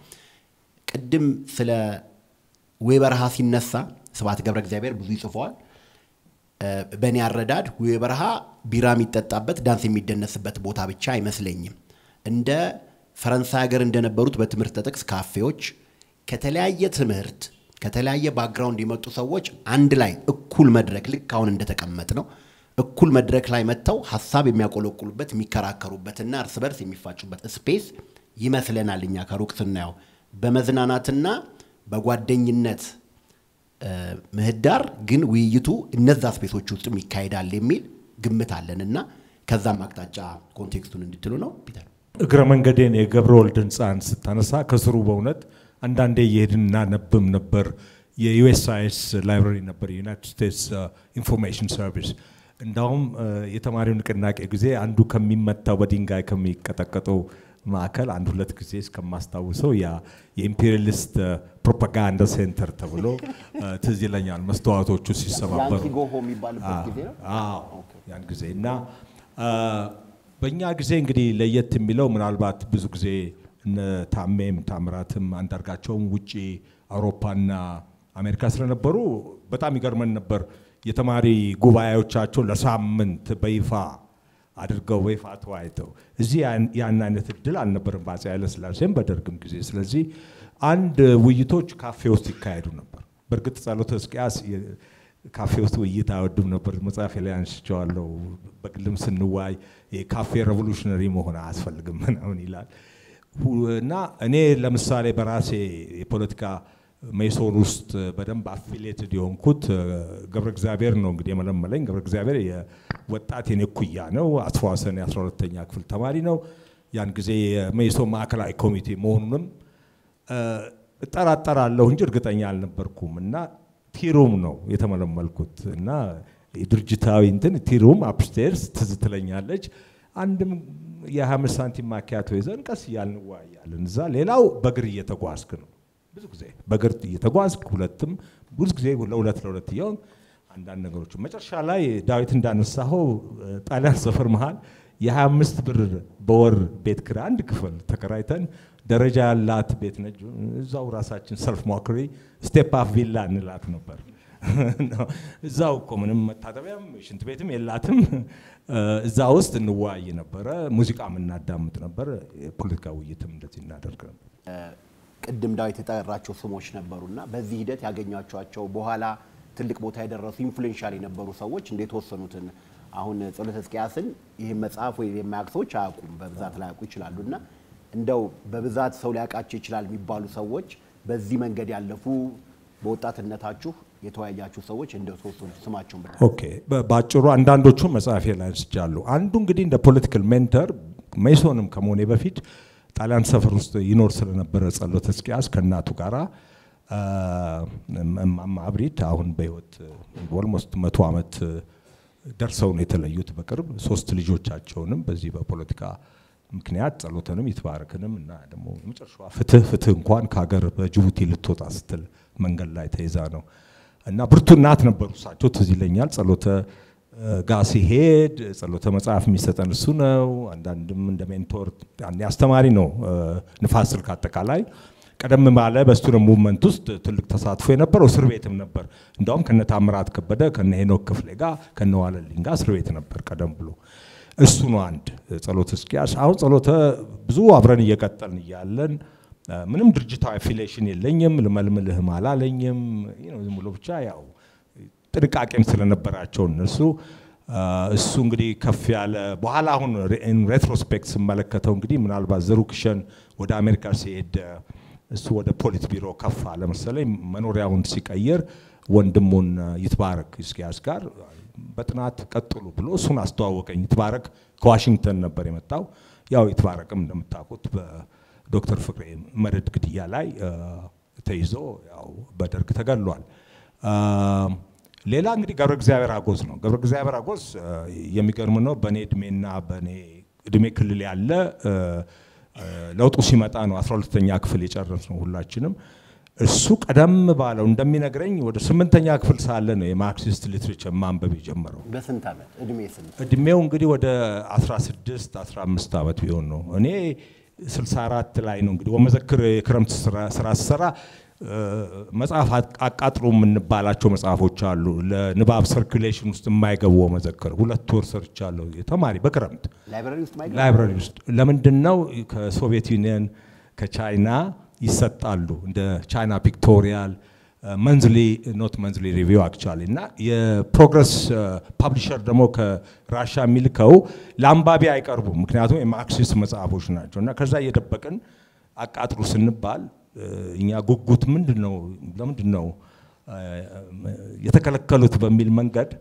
ቅድም ስለ ወይበረሃ ሲነሳ ስብሐት ገብረ እግዚአብሔር ብዙ ይጽፈዋል። በእኔ አረዳድ ወይበረሃ ቢራ የሚጠጣበት ዳንስ የሚደነስበት ቦታ ብቻ አይመስለኝም። እንደ ፈረንሳይ ሀገር እንደነበሩት በትምህርት ጥቅስ ካፌዎች ከተለያየ ትምህርት ከተለያየ ባክግራውንድ የመጡ ሰዎች አንድ ላይ እኩል መድረክ ልክ አሁን እንደተቀመጥ ነው እኩል መድረክ ላይ መተው ሐሳብ የሚያቆለቁሉበት የሚከራከሩበትና እርስ በርስ የሚፋጩበት ስፔስ ይመስለናል እኛ ከሩቅ ስናየው። በመዝናናትና በጓደኝነት ምህዳር ግን ውይይቱ እነዛ ስፔሶች ውስጥ ይካሄዳል የሚል ግምት አለንና ከዛም አቅጣጫ ኮንቴክስቱን እንድትሉ ነው ፒተር። እግረ መንገዴን የገብረወልድ ህንፃን ስታነሳ ከስሩ በእውነት አንዳንዴ እየሄድንና ነብም ነበር። የዩኤስአይኤስ ላይብራሪ ነበር፣ የዩናይትድ ስቴትስ ኢንፎርሜሽን ሰርቪስ። እንዳውም የተማሪው ንቅናቄ ጊዜ አንዱ ከሚመታው በድንጋይ ከሚቀጠቀጠው ማዕከል አንድ ሁለት ጊዜ እስከማስታውሰው ያ የኢምፔሪያሊስት ፕሮፓጋንዳ ሴንተር ተብሎ ትዝ ይለኛል መስተዋቶቹ ሲሰባበሩ ያን ጊዜ እና በእኛ ጊዜ እንግዲህ ለየት የሚለው ምናልባት ብዙ ጊዜ እነ ታሜም ታምራትም አንዳርጋቸውም ውጪ አውሮፓና አሜሪካ ስለነበሩ በጣም ይገርመን ነበር። የተማሪ ጉባኤዎቻቸው ለሳምንት በይፋ አድርገው በይፋ ተወያይተው እዚህ ያን አይነት እድል አልነበረም በአፄ ኃይለ ሥላሴም በደርግም ጊዜ። ስለዚህ አንድ ውይይቶች ካፌ ውስጥ ይካሄዱ ነበር። በእርግጥ ጸሎተ ሕዝቅያስ ካፌ ውስጥ ውይይት አይወድም ነበር። መጽሐፌ ላይ አንስቼዋለሁ። በግልም ስንዋይ የካፌ ሬቮሉሽነሪ መሆን አያስፈልግም ምናምን ይላል እና እኔ ለምሳሌ በራሴ የፖለቲካ ሜሶን ውስጥ በደንብ አፊሊየትድ የሆንኩት ገብረ እግዚአብሔር ነው። እንግዲህ የመለመለኝ ገብረ እግዚአብሔር የወጣት የኔ ኩያ ነው። አስፋወሰን የ12ኛ ክፍል ተማሪ ነው። ያን ጊዜ የሜሶን ማዕከላዊ ኮሚቴ መሆኑንም እጠራጠራለሁ እንጂ እርግጠኛ አልነበርኩም እና ቲሩም ነው የተመለመልኩት እና የድርጅታዊ እንትን ቲሩም አፕስቴርስ ትዝ ትለኛለች። አንድም የ25 ሳንቲም ማኪያቶ ይዘን ቀስ እያልን እንወያያለን እዛ። ሌላው በእግር እየተጓዝክ ነው ብዙ ጊዜ በእግር እየተጓዝክ ሁለትም ብዙ ጊዜ ለሁለት ይሆን አንዳንድ ነገሮች መጨረሻ ላይ ዳዊት እንዳነሳው ጣሊያን ሰፈር መሃል የ25 ብር በወር ቤት ኪራይ አንድ ክፍል ተከራይተን ደረጃ ያላት ቤት ነች። እዛው ራሳችን ሰልፍ ሞክሪ ስቴፕ አፕ ቪላ እንላት ነበር። እዛው እኮ ምንም መታጠቢያም ሽንት ቤትም የላትም። እዛ ውስጥ እንወያይ ነበረ፣ ሙዚቃም እናዳምጥ ነበር፣ የፖለቲካ ውይይትም እንደዚህ እናደርግ ነበር። ቅድም ዳዊት የጠራቸው ስሞች ነበሩና በዚህ ሂደት ያገኛቸዋቸው በኋላ ትልቅ ቦታ የደረሱ ኢንፍሉዌንሻል የነበሩ ሰዎች እንዴት ወሰኑትን? አሁን ጸሎተ ሕዝቅያስን ይሄን መጽሐፍ ወይ የማያውቁ ሰዎች አያውቁም፣ በብዛት ላያውቁ ይችላሉና እንደው በብዛት ሰው ሊያውቃቸው ይችላል የሚባሉ ሰዎች በዚህ መንገድ ያለፉ በወጣትነታችሁ የተወያያችሁ ሰዎች እንደው ተወሰኑ ስማቸውን ብለ ኦኬ። ባጭሩ አንዳንዶቹ መጽሐፌ ላይ አንስቻለሁ። አንዱ እንግዲህ እንደ ፖለቲካል ሜንተር ሜሶንም ከመሆኔ በፊት ጣሊያን ሰፈር ውስጥ ይኖር ስለነበረ ጸሎተ ሕዝቅያስ ከእናቱ ጋራ እማማ አብሪት አሁን በህይወት ኦልሞስት 100 ዓመት ደርሰው ነው የተለዩት በቅርብ። 3 ልጆቻቸውንም በዚህ በፖለቲካ ምክንያት ጸሎተንም ይትባረክንም እና ደግሞ የመጨረሻዋ ፍትህ እንኳን ከሀገር በጅቡቲ ልትወጣ ስትል መንገድ ላይ ተይዛ ነው እና ብርቱ እናት ነበሩ እሳቸው ትዝ ይለኛል። ጸሎተ ጋር ሲሄድ ጸሎተ መጽሐፍ የሚሰጠን እሱ ነው። አንዳንድም እንደ ሜንቶር አስተማሪ ነው። ንፋስ ስልክ አጠቃላይ ቀደም ባለ በስቱደንት ሙቭመንት ውስጥ ትልቅ ተሳትፎ የነበረው እስር ቤትም ነበር። እንደውም ከነ ታምራት ከበደ ከነ ሄኖክ ክፍሌ ጋር ከነ ዋለልኝ ጋር እስር ቤት ነበር ቀደም ብሎ። እሱ ነው አንድ ጸሎተ ሕዝቅያስ። አሁን ጸሎተ ብዙ አብረን እየቀጠልን እያለን ምንም ድርጅታዊ አፊሊዬሽን የለኝም፣ ልመልምልህም አላለኝም። ዝም ብሎ ብቻ ያው ጥንቃቄም ስለነበራቸው እነሱ እሱ እንግዲህ ከፍ ያለ በኋላ አሁን ሬትሮስፔክት ስመለከተው እንግዲህ ምናልባት ዘሩክሸን ወደ አሜሪካ ሲሄድ እሱ ወደ ፖሊት ቢሮ ከፍ አለ መሰለኝ። መኖሪያውን ሲቀየር ወንድሙን ይትባረክ ሕዝቅያስ ጋር በጥናት ቀጥሉ ብሎ እሱን አስተዋወቀኝ። ይትባረክ ከዋሽንግተን ነበር የመጣው። ያው ይትባረክም እንደምታውቁት በዶክተር ፍቅሬ መርድ ግድያ ላይ ተይዞ ያው በደርግ ተገሏል። ሌላ እንግዲህ ገብረ እግዚአብሔር አጎዝ ነው። ገብረ እግዚአብሔር አጎዝ የሚገርም ነው። በኔ እድሜና በኔ እድሜ ክልል ያለ ለውጡ ሲመጣ ነው 12ኛ ክፍል የጨረስነው ሁላችንም። እሱ ቀደም ባለው እንደሚነግረኝ ወደ 8ኛ ክፍል ሳለ ነው የማርክሲስት ሊትሬቸር ማንበብ የጀመረው። በስንት ዓመት እድሜ ስንት? እድሜው እንግዲህ ወደ 16 15 ዓመት ቢሆን ነው። እኔ 64 ላይ ነው እንግዲህ ወመዘክር የክረምት ስራ ስሰራ መጽሐፍ አቃጥሩ የምንባላቸው መጽሐፎች አሉ። ለንባብ ሰርኩሌሽን ውስጥ የማይገቡ መዘክር 2 ወር ሰርቻለሁ የተማሪ በክረምት ላይብራሪ ውስጥ። ለምንድነው? ከሶቪየት ዩኒየን ከቻይና ይሰጣሉ እንደ ቻይና ፒክቶሪያል መንዝሊ ኖት መንዝሊ ሪቪው አክቹአሊ እና የፕሮግረስ ፐብሊሸር ደግሞ ከራሻ የሚልከው ለአንባቢ አይቀርቡም፣ ምክንያቱም የማርክሲስት መጽሐፎች ናቸው እና ከዛ እየደበቅን አቃጥሩ ስንባል እኛ ጉጉት ምንድነው ለምንድነው የተከለከሉት በሚል መንገድ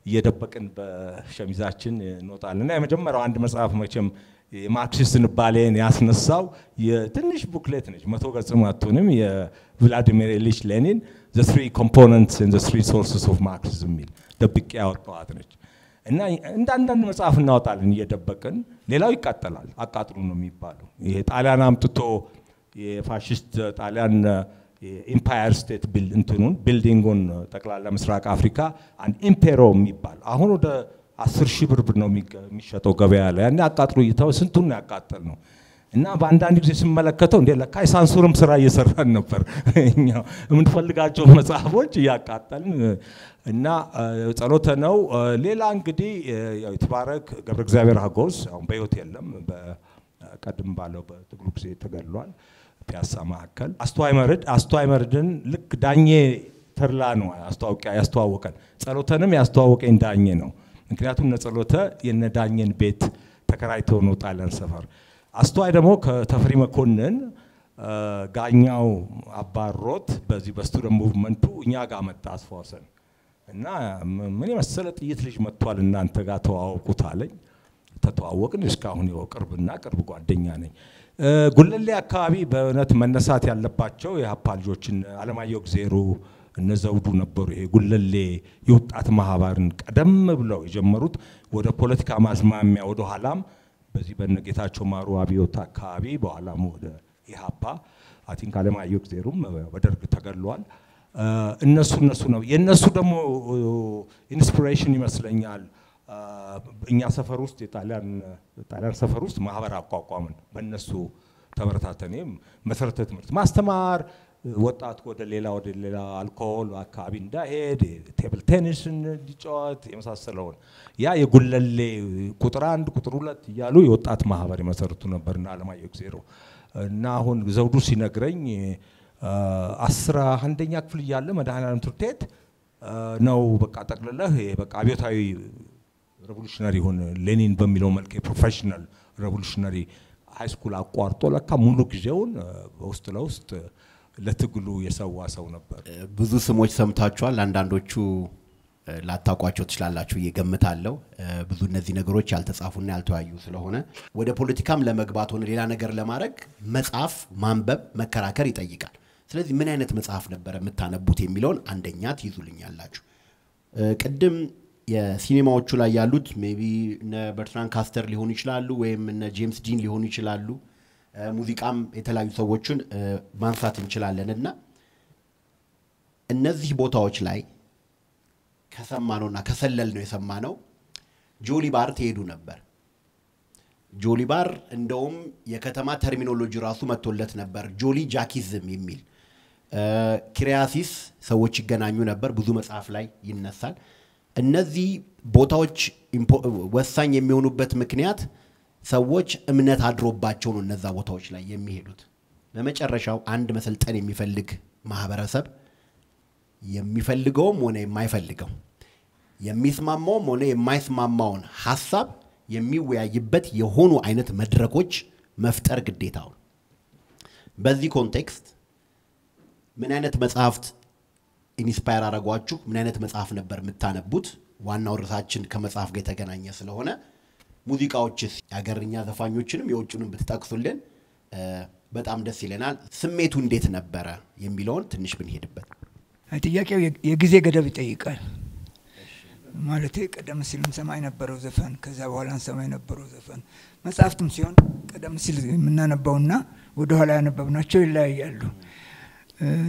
እየደበቅን በሸሚዛችን እንወጣለንና የመጀመሪያው አንድ መጽሐፍ መቼም የማርክሲስትን ባሌን ያስነሳው የትንሽ ቡክሌት ነች 100 ገጽ ማቱንም የቭላዲሚር ኢሊች ሌኒን the three components and the three sources of Marxism ሚል ደብቄ ያወጣኋት ነች እና አንዳንድ መጽሐፍ እናወጣለን እየደበቅን ሌላው ይቃጠላል አቃጥሉ ነው የሚባለው ይሄ ጣሊያን አምጥቶ የፋሺስት ጣሊያን ኢምፓየር ስቴት ቢልዲንጉን ጠቅላላ ምስራቅ አፍሪካ አንድ ኢምፔሮ የሚባል አሁን ወደ 10,000 ብር ነው የሚሸጠው ገበያ ላይ ያኔ አቃጥሉ ይተው ስንቱን ያቃጠል ነው እና በአንዳንድ ጊዜ ሲመለከተው እንደ ለካ ሳንሱርም ስራ እየሰራን ነበር እኛ የምንፈልጋቸው መጽሐፎች ያቃጠልን እና ጸሎተ ነው ሌላ እንግዲህ ያው ይትባረክ ገብረ እግዚአብሔር ሀጎስ አሁን በህይወት የለም በቀድም ባለው በትግሉ ጊዜ ተገድሏል ፒያሳ ማዕከል አስተዋይ መርድን ልክ ዳኜ ተርላ ነው ያስተዋወቀን ጸሎተንም ያስተዋወቀኝ ዳኜ ነው ምክንያቱም ነጸሎተ የነ ዳኜን ቤት ተከራይተው ነው ጣሊያን ሰፈር አስተዋይ ደግሞ ከተፈሪ መኮንን ጋኛው አባሮት በዚህ በስቱደንት ሙቭመንቱ እኛ ጋር መጣ አስፋውሰን እና ምን የመሰለ ጥይት ልጅ መጥቷል እናንተ ጋር ተዋወቁት አለኝ ተተዋወቅን እስካሁን ቅርብ ጓደኛ ነኝ ጉለሌ አካባቢ በእውነት መነሳት ያለባቸው የሀፓ ልጆችን አለማየሁ ግዜሩ እነዘውዱ ነበሩ ይሄ ጉለሌ የወጣት ማህበርን ቀደም ብለው የጀመሩት ወደ ፖለቲካ ማዝማሚያ ወደ ኋላም በዚህ በነጌታቸው ማሩ አብዮት አካባቢ በኋላም ወደ ኢሃፓ አቲንክ አለማየሁ ግዜሩም በደርግ ተገድሏል እነሱ ነው የነሱ ደግሞ ኢንስፒሬሽን ይመስለኛል እኛ ሰፈር ውስጥ የጣሊያን ሰፈር ውስጥ ማህበር አቋቋምን በእነሱ ተበረታተንም መሰረተ ትምህርት ማስተማር ወጣት ወደ ሌላ አልኮል አካባቢ እንዳይሄድ ቴብል ቴኒስ እንዲጫወት የመሳሰለውን ያ የጉለሌ ቁጥር 1 ቁጥር 2 ይያሉ የወጣት ማህበር መሰረቱ ነበርና አለማየሁ ግዜሩ እና አሁን ዘውዱ ሲነግረኝ 11ኛ ክፍል ያለ መድኃኒዓለም ትርቴት ነው በቃ ጠቅለለህ በቃ አብዮታዊ ሬቮሉሽነሪ ሆነ ሌኒን በሚለው መልክ ፕሮፌሽናል ሬቮሉሽነሪ ሃይ ስኩል አቋርጦ ለካ ሙሉ ጊዜውን በውስጥ ለውስጥ ለትግሉ የሰዋ ሰው ነበር ብዙ ስሞች ሰምታችኋል አንዳንዶቹ ላታቋቸው ትችላላችሁ እየገምታለሁ ብዙ እነዚህ ነገሮች ያልተጻፉና ያልተዋዩ ስለሆነ ወደ ፖለቲካም ለመግባት ሆነ ሌላ ነገር ለማድረግ መጽሐፍ ማንበብ መከራከር ይጠይቃል ስለዚህ ምን አይነት መጽሐፍ ነበር የምታነቡት የሚለውን አንደኛ ትይዙልኛላችሁ ቅድም የሲኔማዎቹ ላይ ያሉት ሜቢ እነ በርትራንድ ካስተር ሊሆኑ ይችላሉ ወይም እነ ጄምስ ዲን ሊሆኑ ይችላሉ ሙዚቃም የተለያዩ ሰዎችን ማንሳት እንችላለንና እነዚህ ቦታዎች ላይ ከሰማነውና ከሰለል ነው የሰማነው ጆሊ ባር ተሄዱ ነበር ጆሊ ባር እንደውም የከተማ ተርሚኖሎጂ ራሱ መጥቶለት ነበር ጆሊ ጃኪዝም የሚል ክሪያሲስ ሰዎች ይገናኙ ነበር ብዙ መጽሐፍ ላይ ይነሳል እነዚህ ቦታዎች ወሳኝ የሚሆኑበት ምክንያት ሰዎች እምነት አድሮባቸው ነው እነዛ ቦታዎች ላይ የሚሄዱት በመጨረሻው አንድ መሰልጠን የሚፈልግ ማህበረሰብ የሚፈልገውም ሆነ የማይፈልገው የሚስማማውም ሆነ የማይስማማውን ሐሳብ የሚወያይበት የሆኑ አይነት መድረኮች መፍጠር ግዴታው በዚህ ኮንቴክስት ምን አይነት መጽሐፍት ኢንስፓየር አረጋችሁ ምን አይነት መጽሐፍ ነበር የምታነቡት ዋናው ርዕሳችን ከመጽሐፍ ጋር የተገናኘ ስለሆነ ሙዚቃዎችስ ያገርኛ ዘፋኞችንም የውጭንም ብትጠቅሱልን በጣም ደስ ይለናል ስሜቱ እንዴት ነበር የሚለውን ትንሽ ብንሄድበት ጥያቄው የጊዜ ገደብ ይጠይቃል ማለት ቀደም ሲል እንሰማይ ነበረው ዘፈን ከዛ በኋላ እንሰማይ ነበረው ዘፈን መጽሐፍትም ሲሆን ቀደም ሲል የምናነባውና ወደ ኋላ ያነበብናቸው ይለያያሉ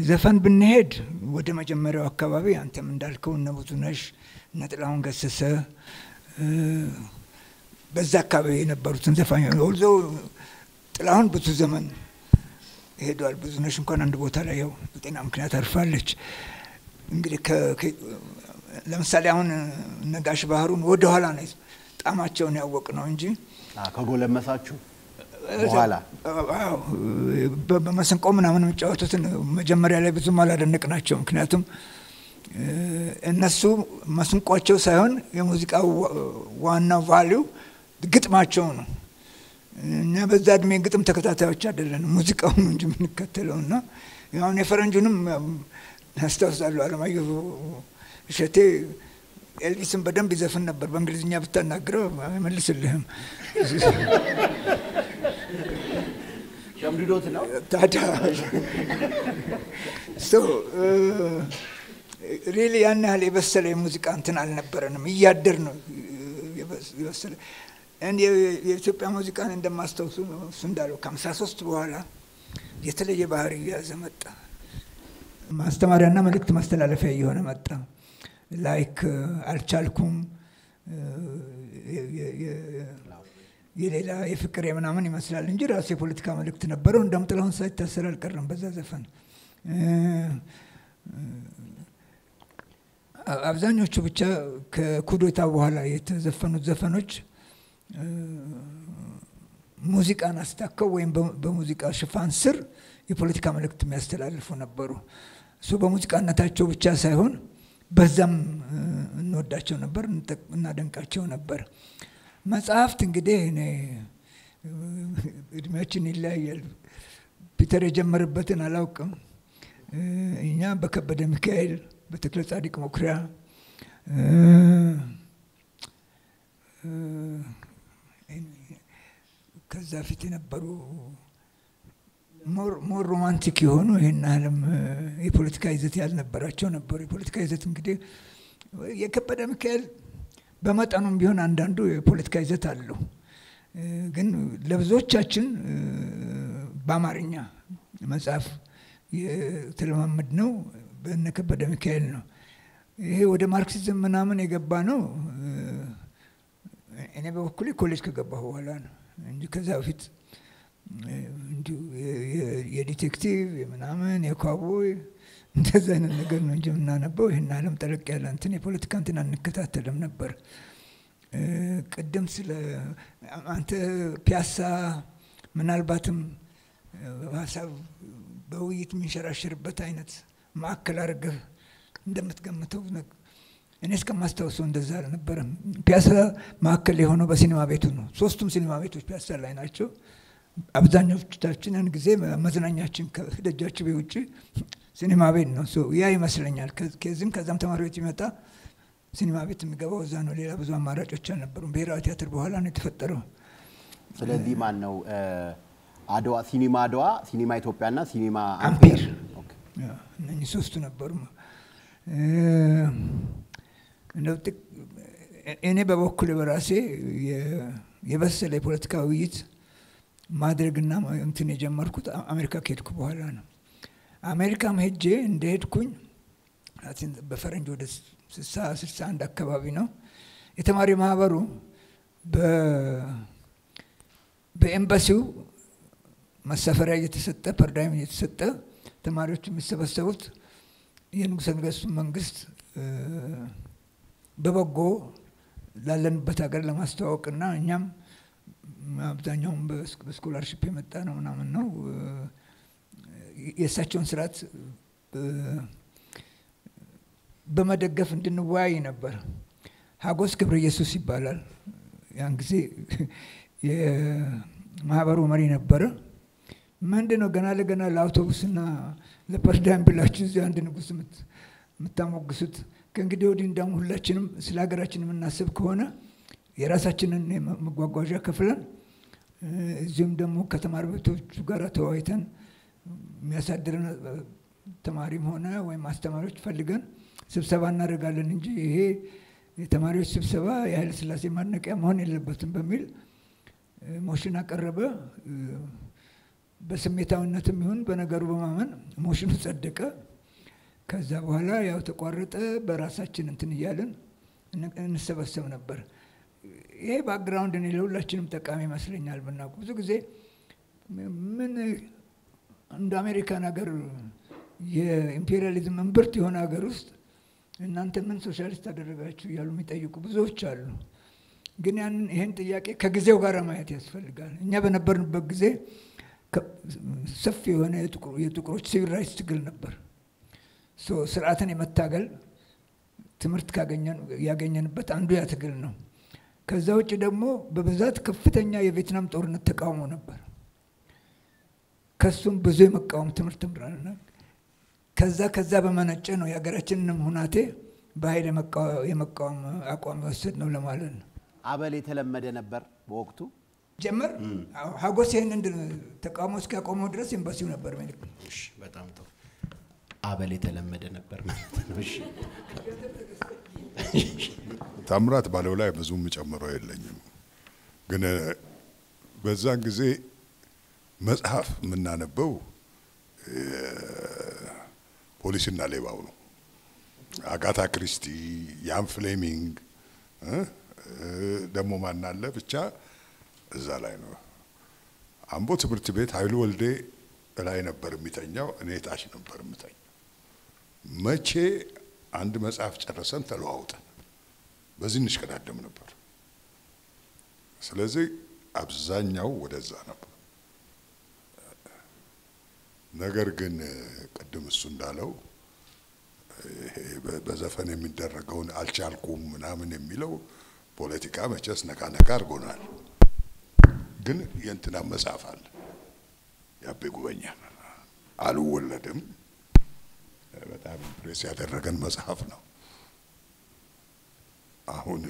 ዘፈን ብንሄድ ወደ መጀመሪያው አካባቢ አንተም እንዳልከው እነ ብዙነሽ እነ ጥላሁን ገሰሰ በዛ አካባቢ የነበሩትን ዘፋኞች ሁሉ ጥላሁን ብዙ ዘመን ሄዷል ብዙነሽ እንኳን አንድ ቦታ ላይ ያው በጤና ምክንያት አርፋለች እንግዲህ ለምሳሌ አሁን ነጋሽ ባህሩን ወደ ኋላ ነው ጣማቸውን ያወቅ ነው እንጂ ከጎለመሳችሁ በኋላ በመሰንቆ ምናምን የሚጫወቱትን መጀመሪያ ላይ ብዙም አላደነቅናቸው ምክንያቱም እነሱ መስንቆቸው ሳይሆን የሙዚቃው ዋናው ቫልዩ ግጥማቸው ነው እና በዛ እድሜ ግጥም ተከታታዮች አይደለን ሙዚቃውን እንጂ የምንከተለውና ያው የፈረንጁንም አስታውሳለሁ። አለማየሁ እሸቴ ኤልቪስን በደንብ ይዘፍን ነበር። በእንግሊዝኛ ብታናግረው አይመልስልህም። ሸምድዶት ነው ታዲያ ሪሊ ያን ያህል የበሰለ የሙዚቃ እንትን አልነበረንም። እያደር ነው የበሰለ የኢትዮጵያ ሙዚቃን እንደማስታውሱ እሱ እንዳለው ከ53 በኋላ የተለየ ባህሪ እያዘ መጣ። ማስተማሪያና መልእክት ማስተላለፊያ እየሆነ መጣ። ላይክ አልቻልኩም የሌላ የፍቅር የምናምን ይመስላል እንጂ ራሱ የፖለቲካ መልእክት ነበረው። እንደውም ጥላሁን ሳይታሰር አልቀረም በዛ ዘፈን። አብዛኞቹ ብቻ ከኩዴታ በኋላ የተዘፈኑት ዘፈኖች ሙዚቃን አስታከው ወይም በሙዚቃ ሽፋን ስር የፖለቲካ መልእክት የሚያስተላልፉ ነበሩ። እሱ በሙዚቃነታቸው ብቻ ሳይሆን በዛም እንወዳቸው ነበር፣ እናደንቃቸው ነበር። መጽሐፍት እንግዲህ እኔ እድሜያችን ይለያያል። ፒተር የጀመረበትን አላውቅም። እኛ በከበደ ሚካኤል፣ በተክለ ጻድቅ መኩሪያ፣ ከዛ ፊት የነበሩ ሞር ሮማንቲክ የሆኑ ይህን ዓለም የፖለቲካ ይዘት ያልነበራቸው ነበሩ። የፖለቲካ ይዘት እንግዲህ የከበደ ሚካኤል በመጠኑም ቢሆን አንዳንዱ የፖለቲካ ይዘት አለው። ግን ለብዙዎቻችን በአማርኛ መጽሐፍ የተለማመድ ነው በእነ ከበደ ሚካኤል ነው። ይሄ ወደ ማርክሲዝም ምናምን የገባ ነው እኔ በበኩሌ ኮሌጅ ከገባሁ በኋላ ነው እንጂ ከዛ በፊት እንዲሁ የዲቴክቲቭ የምናምን የካውቦይ እንደዛ አይነት ነገር ነው እንጂ የምናነበው ይህን ዓለም ጠለቅ ያለ እንትን የፖለቲካ እንትን አንከታተልም ነበር። ቅድም ስለ አንተ ፒያሳ ምናልባትም ሀሳብ በውይይት የሚንሸራሸርበት አይነት ማዕከል አድርገህ እንደምትገምተው እኔ እስከማስታውሰው እንደዛ አልነበረም። ፒያሳ ማዕከል የሆነው በሲኒማ ቤቱ ነው። 3ቱም ሲኒማ ቤቶች ፒያሳ ላይ ናቸው። አብዛኞቻችን ጊዜ መዝናኛችን ከደጃችን ውጪ ሲኒማ ቤት ነው። ያ ይመስለኛል ከዛም ተማሪዎች ይመጣ ሲኒማ ቤት የሚገባው እዛ ነው። ሌላ ብዙ አማራጮች አልነበሩም። ብሔራዊ ቲያትር በኋላ ነው የተፈጠረው። ስለዚህ ማን ነው አድዋ ሲኒማ ኢትዮጵያና ሲኒማ አምፔር እነኚህ 3ቱ ነበሩ። እኔ በበኩሌ በራሴ የበሰለ የፖለቲካ ውይይት ማድረግና እንትን የጀመርኩት አሜሪካ ከሄድኩ በኋላ ነው። አሜሪካም ሄጄ እንደሄድኩኝ በፈረንጅ ወደ 61 አካባቢ ነው የተማሪ ማህበሩ በኤምባሲው መሳፈሪያ እየተሰጠ ፐርዳይም እየተሰጠ ተማሪዎች የሚሰበሰቡት የንጉሠ ነገሥቱ መንግስት በበጎ ላለንበት ሀገር ለማስተዋወቅና እኛም አብዛኛውን በስኮላርሺፕ የመጣ ነው ምናምን ነው የእሳቸውን ስርዓት በመደገፍ እንድንወያይ ነበር። ሀጎስ ገብረ ኢየሱስ ይባላል። ያን ጊዜ የማህበሩ መሪ ነበረ። ምንድነው ገና ለገና ለአውቶቡስና ለፐርዳይም ብላችሁ እዚህ አንድ ንጉሥ የምታሞግሱት? ከእንግዲህ ወዲህ እንዳውም ሁላችንም ስለ ሀገራችን የምናስብ ከሆነ የራሳችንን መጓጓዣ ከፍለን እዚሁም ደግሞ ከተማሪ ቤቶቹ ጋር ተወያይተን የሚያሳድረን ተማሪም ሆነ ወይም አስተማሪዎች ፈልገን ስብሰባ እናደርጋለን እንጂ ይሄ የተማሪዎች ስብሰባ የኃይለ ሥላሴ ማድነቂያ መሆን የለበትም በሚል ሞሽን አቀረበ። በስሜታዊነትም ይሁን በነገሩ በማመን ሞሽኑ ጸደቀ። ከዛ በኋላ ያው ተቋረጠ። በራሳችን እንትን እያለን እንሰበሰብ ነበር። ይሄ ባክግራውንድ እኔ ለሁላችንም ጠቃሚ ይመስለኛል። ብናውቅ ብዙ ጊዜ ምን እንደ አሜሪካን ሀገር የኢምፔሪያሊዝም እምብርት የሆነ ሀገር ውስጥ እናንተ ምን ሶሻሊስት አደረጋችሁ እያሉ የሚጠይቁ ብዙዎች አሉ። ግን ይህን ጥያቄ ከጊዜው ጋር ማየት ያስፈልጋል። እኛ በነበርንበት ጊዜ ሰፊ የሆነ የጥቁሮች ሲቪል ራይትስ ትግል ነበር። ስርዓትን የመታገል ትምህርት ያገኘንበት አንዱ ያ ትግል ነው። ከዛ ውጭ ደግሞ በብዛት ከፍተኛ የቪየትናም ጦርነት ተቃውሞ ነበር። ከሱም ብዙ የመቃወም ትምህርት ተምረናል። ከዛ በመነጨ ነው የሀገራችንንም ሁናቴ በኃይል የመቃወም አቋም ወሰድ ነው ለማለት ነው። አበል የተለመደ ነበር በወቅቱ ጀመር ሀጎስ ይህንን ተቃውሞ እስኪያቆመው ድረስ ኤምባሲው ነበር ማለት ነው። እሺ በጣም ጥሩ። አበል የተለመደ ነበር ማለት ነው። እሺ ታምራት ባለው ላይ ብዙም ጨምሮ የለኝም። ግን በዛን ጊዜ መጽሐፍ የምናነበው ፖሊስና ሌባው ነው። አጋታ ክሪስቲ፣ ያን ፍሌሚንግ ደግሞ ማን አለ ብቻ እዛ ላይ ነው። አምቦ ትምህርት ቤት ኃይሉ ወልዴ ላይ ነበር የሚተኛው፣ እኔ ታች ነበር የምተኛው። መቼ አንድ መጽሐፍ ጨርሰን ተለዋውጠን በዚህ እንሽቀዳደም ነበር። ስለዚህ አብዛኛው ወደዛ ነበር። ነገር ግን ቅድም እሱ እንዳለው በዘፈን የሚደረገውን አልቻልኩም ምናምን የሚለው ፖለቲካ መቼስ ነካ አድርጎናል። ግን የእንትና መጽሐፍ አለ የአቤ ጉበኛ አልወለድም፣ በጣም ኢምፕሬስ ያደረገን መጽሐፍ ነው። አሁን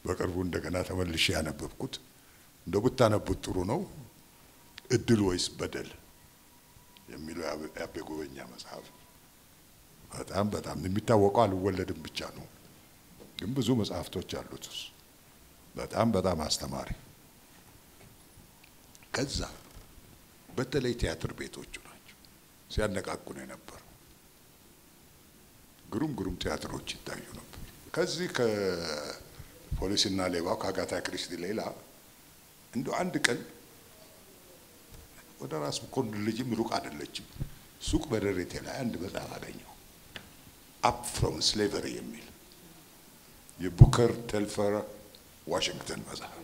በቅርቡ እንደገና ተመልሼ ያነበብኩት እንደው ብታነቡት ጥሩ ነው። እድል ወይስ በደል የሚለው የአቤ ጉበኛ መጽሐፍ በጣም የሚታወቀው አልወለድም ብቻ ነው። ግን ብዙ መጽሐፍቶች አሉት። በጣም አስተማሪ። ከዛ በተለይ ቲያትር ቤቶቹ ናቸው ሲያነቃቁ ነው የነበረው። ግሩም ቲያትሮች ይታዩ ነበር። ከዚህ ከፖሊስና ሌባው ከአጋታ ክሪስቲ ሌላ እንደው አንድ ቀን ወደ ራስ መኮንን ልጅም ሩቅ አይደለችም ሱቅ በደረቴ ላይ አንድ መጽሐፍ አገኘው። አፕ ፍሮም ስሌቨሪ የሚል የቡከር ቴልፈር ዋሽንግተን መጽሐፍ።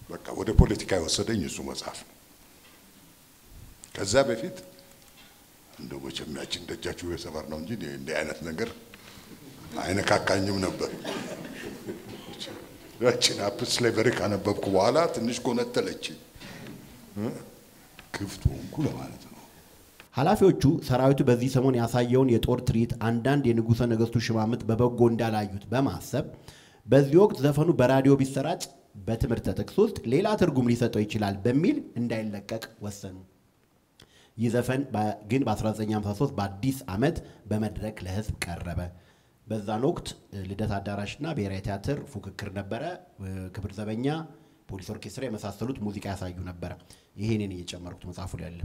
በቃ ወደ ፖለቲካ የወሰደኝ እሱ መጽሐፍ ነው። ከዛ በፊት እንደው መቼም ያችን ደጃችሁ የሰፈር ነው እንጂ እንዲህ አይነት ነገር አይነካካኝም ነበር። ያችን አፕ ስሌቨሪ ካነበብኩ በኋላ ትንሽ ጎነተለች። ክፍት ሆንኩ ለማለት ነው። ኃላፊዎቹ ሰራዊቱ በዚህ ሰሞን ያሳየውን የጦር ትርኢት አንዳንድ የንጉሠ ነገሥቱ ሽማምት በበጎ እንዳላዩት በማሰብ በዚህ ወቅት ዘፈኑ በራዲዮ ቢሰራጭ በትምህርት ጥቅስ ውስጥ ሌላ ትርጉም ሊሰጠው ይችላል በሚል እንዳይለቀቅ ወሰኑ። ይህ ዘፈን ግን በ1953 በአዲስ ዓመት በመድረክ ለህዝብ ቀረበ። በዛን ወቅት ልደት አዳራሽና ብሔራዊ ቲያትር ፉክክር ነበረ። ክብር ዘበኛ፣ ፖሊስ ኦርኬስትራ የመሳሰሉት ሙዚቃ ያሳዩ ነበረ። ይሄንን እየጨመርኩት መጽሐፉ ላይ አለ።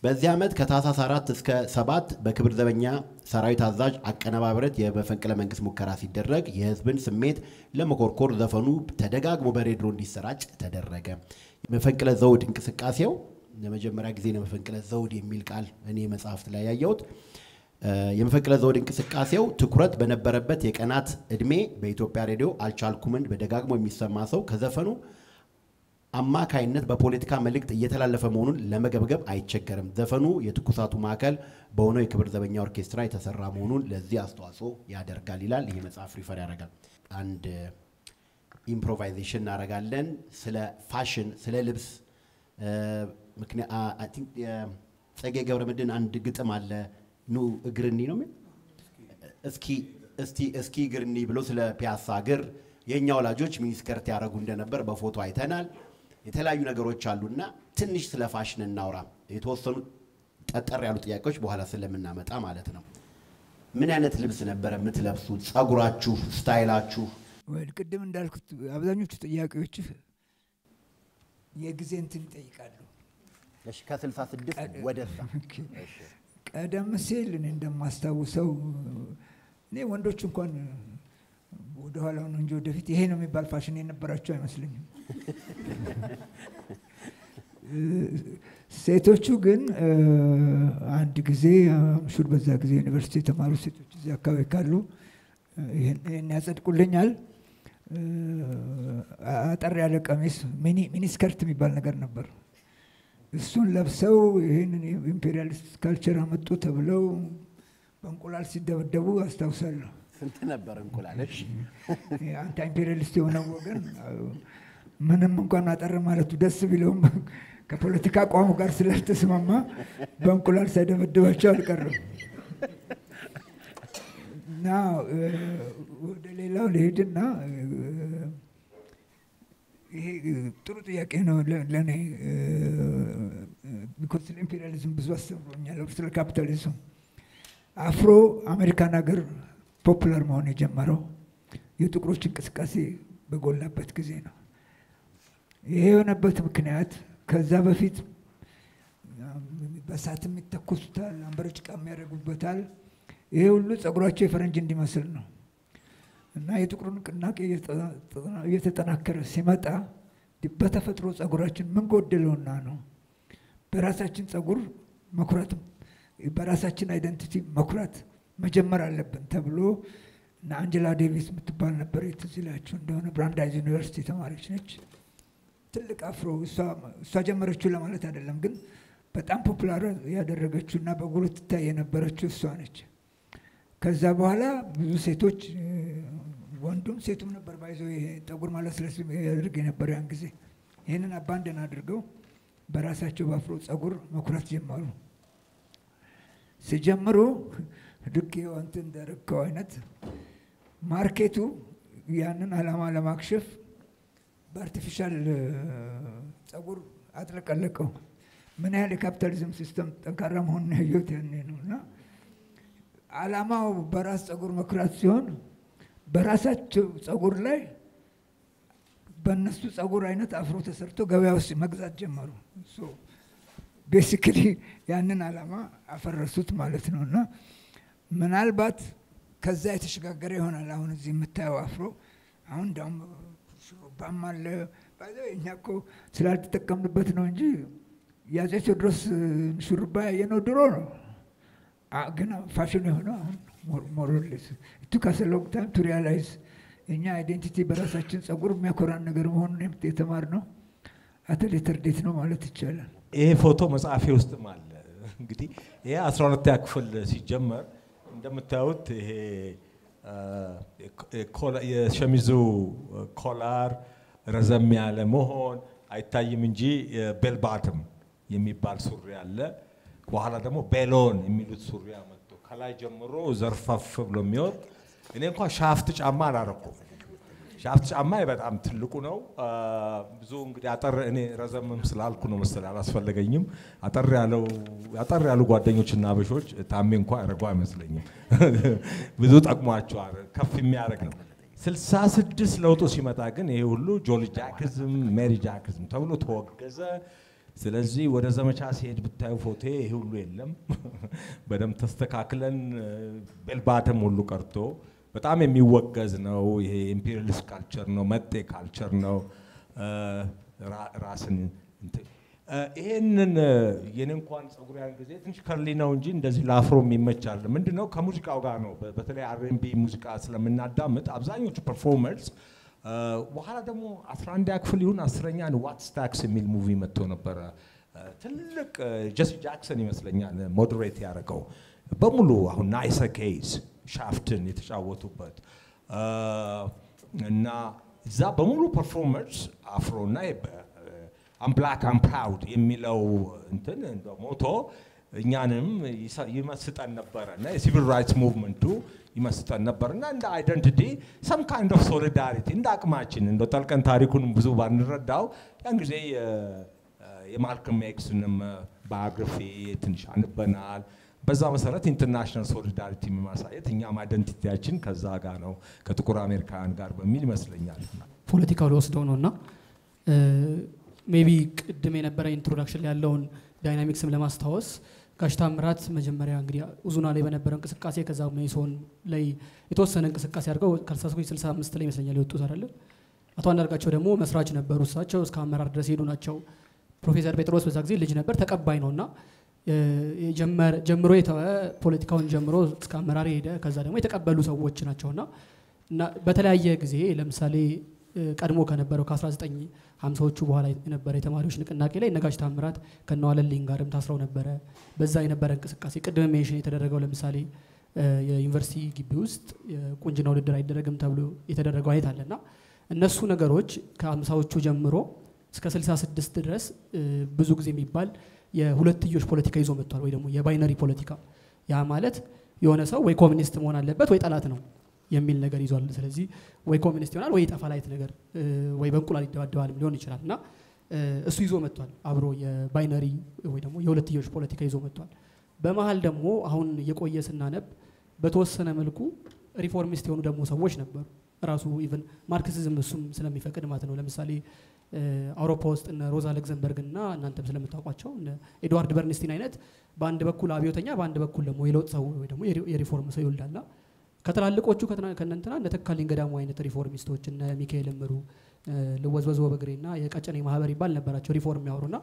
በዚህ ዓመት ከታህሳስ 4 እስከ 7 በክብር ዘበኛ ሰራዊት አዛዥ አቀነባበረት የመፈንቅለ መንግስት ሙከራ ሲደረግ የህዝብን ስሜት ለመኮርኮር ዘፈኑ ተደጋግሞ በሬዲዮ እንዲሰራጭ ተደረገ። መፈንቅለ ዘውድ እንቅስቃሴው ለመጀመሪያ ጊዜ ነው መፈንቅለ ዘውድ የሚል ቃል እኔ መጽሐፍት ላይ ያየሁት። የመፈንቅለ ዘውድ እንቅስቃሴው ትኩረት በነበረበት የቀናት እድሜ በኢትዮጵያ ሬዲዮ አልቻልኩምን በደጋግሞ የሚሰማ ሰው ከዘፈኑ አማካይነት በፖለቲካ መልእክት እየተላለፈ መሆኑን ለመገምገም አይቸገርም። ዘፈኑ የትኩሳቱ ማዕከል በሆነው የክብር ዘበኛ ኦርኬስትራ የተሰራ መሆኑን ለዚህ አስተዋጽኦ ያደርጋል ይላል። ይሄ መጽሐፍ ሪፈር ያደርጋል። አንድ ኢምፕሮቫይዜሽን እናደርጋለን ስለ ፋሽን፣ ስለ ልብስ። ምክንያት አይ ቲንክ ጸጌ ገብረመድህን አንድ ግጥም አለ ኑ እግርኒ ነው የሚል እስኪ እግርኒ ብሎ ስለ ፒያሳ እግር የኛ ወላጆች ሚኒስከርት ያደረጉ እንደነበር በፎቶ አይተናል። የተለያዩ ነገሮች አሉና ትንሽ ስለ ፋሽን እናውራ። የተወሰኑ ጠጠር ያሉ ጥያቄዎች በኋላ ስለምናመጣ ማለት ነው። ምን አይነት ልብስ ነበር የምትለብሱት? ጸጉራችሁ፣ ስታይላችሁ? ወይ ቅድም እንዳልኩት አብዛኞቹ ጥያቄዎች የጊዜ እንትን ይጠይቃሉ። እሺ ከ66 ወደዛ እሺ ቀደም ሲል እኔ እንደማስታውሰው እኔ ወንዶች እንኳን ወደ ኋላ ነው እንጂ ወደፊት ይሄ ነው የሚባል ፋሽን የነበራቸው አይመስለኝም። ሴቶቹ ግን አንድ ጊዜ አምሹር በዛ ጊዜ ዩኒቨርሲቲ የተማሩ ሴቶች እዚህ አካባቢ ካሉ ይሄን ያጸድቁልኛል። አጠር ያለ ቀሚስ ሚኒ ስከርት የሚባል ነገር ነበር። እሱን ለብሰው ይሄንን ኢምፔሪያሊስት ካልቸር አመጡ ተብለው በእንቁላል ሲደበደቡ አስታውሳለሁ። ስንት ነበር እንቁላለሽ? አንተ ኢምፔሪያሊስት የሆነው ወገን ምንም እንኳን አጠር ማለቱ ደስ ቢለውም ከፖለቲካ አቋሙ ጋር ስላልተስማማ በእንቁላል ሳይደበድባቸው አልቀረም። እና ወደ ሌላው ልሄድና ይሄ ጥሩ ጥያቄ ነው ለኔ ቢኮዝ ስለ ኢምፔሪያሊዝም ብዙ አስተምሮኛል። ስለ ካፒታሊዝም አፍሮ አሜሪካን ሀገር ፖፑላር መሆን የጀመረው የጥቁሮች እንቅስቃሴ በጎላበት ጊዜ ነው። ይሄ የሆነበት ምክንያት ከዛ በፊት በሳት የሚተኩሱታል፣ አንበረ ጭቃ የሚያደርጉበታል። ይሄ ሁሉ ጸጉራቸው የፈረንጅ እንዲመስል ነው። እና የጥቁር ንቅናቄ እየተጠናከረ ሲመጣ በተፈጥሮ ጸጉራችን ምን ጎደለውና ነው በራሳችን ጸጉር መኩራት፣ በራሳችን አይደንቲቲ መኩራት መጀመር አለብን ተብሎ እና አንጀላ ዴቪስ የምትባል ነበር ትዝ ይላችሁ እንደሆነ ብራንዳይዝ ዩኒቨርሲቲ ተማሪች ነች። ትልቅ አፍሮ እሷ ጀመረችው ለማለት አይደለም፣ ግን በጣም ፖፑላር ያደረገችውና በጉልህ ትታይ የነበረችው እሷ ነች። ከዛ በኋላ ብዙ ሴቶች ወንዱም ሴቱም ነበር ባይዘው ይሄ ጠጉር ማለስለስ ያደርግ የነበረ ያን ጊዜ ይሄንን አባንደን አድርገው በራሳቸው በአፍሮ ጸጉር መኩራት ጀመሩ። ሲጀምሩ ልክ አንተ እንደረከው አይነት ማርኬቱ ያንን አላማ ለማክሸፍ በአርቲፊሻል ጸጉር አጥለቀለቀው። ምን ያህል የካፒታሊዝም ሲስተም ጠንካራ መሆኑን ያየሁት ያኔ ነው። እና አላማው በራስ ጸጉር መኩራት ሲሆን በራሳቸው ጸጉር ላይ በእነሱ ጸጉር አይነት አፍሮ ተሰርቶ ገበያ ውስጥ መግዛት ጀመሩ። ቤሲክሊ ያንን አላማ አፈረሱት ማለት ነው። እና ምናልባት ከዛ የተሸጋገረ ይሆናል አሁን እዚህ የምታየው አፍሮ። አሁን እንዳውም ሹሩባም አለ። እኛ እኮ ስላልተጠቀምንበት ነው እንጂ የአፄ ቴዎድሮስ ሹሩባ ያየነው ድሮ ነው። ግን ፋሽን የሆነው አሁን ሞሮሌስ it took us a long time to realize እኛ አይዴንቲቲ በራሳችን ጸጉር የሚያኮራን ነገር መሆኑን የተማርነው አት ሌተር ዴት ነው ማለት ይቻላል። ይሄ ፎቶ መጽሐፌ ውስጥም አለ። እንግዲህ ይሄ 12ኛ ክፍል ሲጀመር እንደምታዩት ይሄ የሸሚዙ ኮላር ረዘም ያለ መሆን አይታይም እንጂ ቤል ባተም የሚባል ሱሪ አለ። በኋላ ደግሞ ቤሎን የሚሉት ሱሪ አመጡ። ከላይ ጀምሮ ዘርፈፍ ብሎ የሚወጥ እኔ እንኳን ሻፍት ጫማ አላረኩም። ሻፍት ጫማ በጣም ትልቁ ነው። ብዙ እንግዲህ አጠር እኔ ረዘምም ስላልኩ ነው መሰለኝ አላስፈልገኝም። አጠር ያሉ ጓደኞችና አበሾች ታሜ እንኳን ያረጋው አይመስለኝም። ብዙ ጠቅሟቸዋል። ከፍ የሚያደርግ ነው። 66 ለውጡ ሲመጣ ግን ይሄ ሁሉ ጆሊ ጃክዝም ሜሪ ጃክዝም ተብሎ ተወገዘ። ስለዚህ ወደ ዘመቻ ሲሄድ ብታዩ ፎቶ ይሄ ሁሉ የለም። በደም ተስተካክለን ቤልባተም ሁሉ ቀርቶ በጣም የሚወገዝ ነው። ይሄ ኢምፔሪያሊስት ካልቸር ነው፣ መጤ ካልቸር ነው። ራስን ይሄንን የኔ እንኳን ጸጉር ያን ጊዜ ትንሽ ከርሊ ነው እንጂ እንደዚህ ለአፍሮም ይመቻል። ምንድነው ከሙዚቃው ጋር ነው። በተለይ አርኤንቢ ሙዚቃ ስለምናዳምጥ አብዛኞቹ ፐርፎርመርስ በኋላ ደግሞ 11ኛ ክፍል ይሁን 10ኛ ነው ዋትስ ታክስ የሚል ሙቪ መጥቶ ነበር። ትልቅ ጀሲ ጃክሰን ይመስለኛል ሞዴሬት ያደረገው በሙሉ አሁን ናይስ ኬዝ ሻፍትን የተጫወቱበት እና እዛ በሙሉ ፐርፎርመርስ አፍሮና አም ብላክ አም ፕራውድ የሚለው እንትን ሞቶ እኛንም ይመስጠን ነበረ እና የሲቪል ራይትስ ሙቭመንቱ ይመስጠን ነበርና እንደ አይደንቲቲ some kind of solidarity እንደ አቅማችን እንደ ጠልቀን ታሪኩን ብዙ ባንረዳው ያን ጊዜ የማልከም ኤክስንም ባዮግራፊ ትንሽ አንበናል። በዛ መሰረት ኢንተርናሽናል ሶሊዳሪቲ ማሳየት እኛም አይደንቲቲያችን ከዛ ጋር ነው ከጥቁር አሜሪካን ጋር በሚል ይመስለኛል። ፖለቲካው ለወስደው ነውና ሜቢ ቅድም የነበረ ኢንትሮዳክሽን ያለውን ዳይናሚክስም ለማስታወስ ጋሽ ታምራት መጀመሪያ እንግዲህ ኡዙና ላይ በነበረው እንቅስቃሴ ከዛ ሜሶን ላይ የተወሰነ እንቅስቃሴ አድርገው ከ1965 ላይ ይመስለኛል የወጡት አይደል? አቶ አንዳርጋቸው ደግሞ መስራች ነበሩ። እሳቸው እስከ አመራር ድረስ ሄዱ ናቸው። ፕሮፌሰር ጴጥሮስ በዛ ጊዜ ልጅ ነበር፣ ተቀባይ ነውና ጀምሮ የተወ ፖለቲካውን ጀምሮ እስከ አመራር ሄደ። ከዛ ደግሞ የተቀበሉ ሰዎች ናቸውና እና በተለያየ ጊዜ ለምሳሌ ቀድሞ ከነበረው ከ1950ዎቹ በኋላ የነበረ የተማሪዎች ንቅናቄ ላይ ነጋሽ ታምራት ከነዋለልኝ ጋርም ታስረው ነበረ። በዛ የነበረ እንቅስቃሴ ቅድም ሜንሽን የተደረገው ለምሳሌ የዩኒቨርሲቲ ግቢ ውስጥ የቁንጅና ውድድር አይደረግም ተብሎ የተደረገው አይነት አለና እነሱ ነገሮች ከ50ዎቹ ጀምሮ እስከ 66 ድረስ ብዙ ጊዜ የሚባል የሁለትዮሽ ፖለቲካ ይዞ መጥቷል ወይ ደግሞ የባይነሪ ፖለቲካ ያ ማለት የሆነ ሰው ወይ ኮሚኒስት መሆን አለበት ወይ ጠላት ነው የሚል ነገር ይዟል ስለዚህ ወይ ኮሚኒስት ይሆናል ወይ ጠፋ ላይት ነገር ወይ በእንቁላል ይደባደባል ሊሆን ይችላል እና እሱ ይዞ መጥቷል አብሮ የባይነሪ ወይ ደግሞ የሁለትዮሽ ፖለቲካ ይዞ መጥቷል በመሃል ደግሞ አሁን የቆየ ስናነብ በተወሰነ መልኩ ሪፎርሚስት የሆኑ ደግሞ ሰዎች ነበሩ ራሱ ኢቭን ማርክሲዝም እሱም ስለሚፈቅድ ማለት ነው ለምሳሌ አውሮፓ ውስጥ እነ ሮዛ ለግዘንበርግ እና እናንተም ስለምታውቋቸው እነ ኤድዋርድ በርንስቲን አይነት በአንድ በኩል አብዮተኛ በአንድ በኩል ደግሞ የለውጥ ሰው ወይ ደግሞ የሪፎርም ሰው ይወልዳልና ከተላልቆቹ ከነንተና እነ ተካልኝ ገዳሙ አይነት ሪፎርሚስቶች እነ ሚካኤል እምሩ ለወዝወዝ ወበግሬና የቀጨኔ ማህበር ይባል ነበራቸው ሪፎርም ያወሩና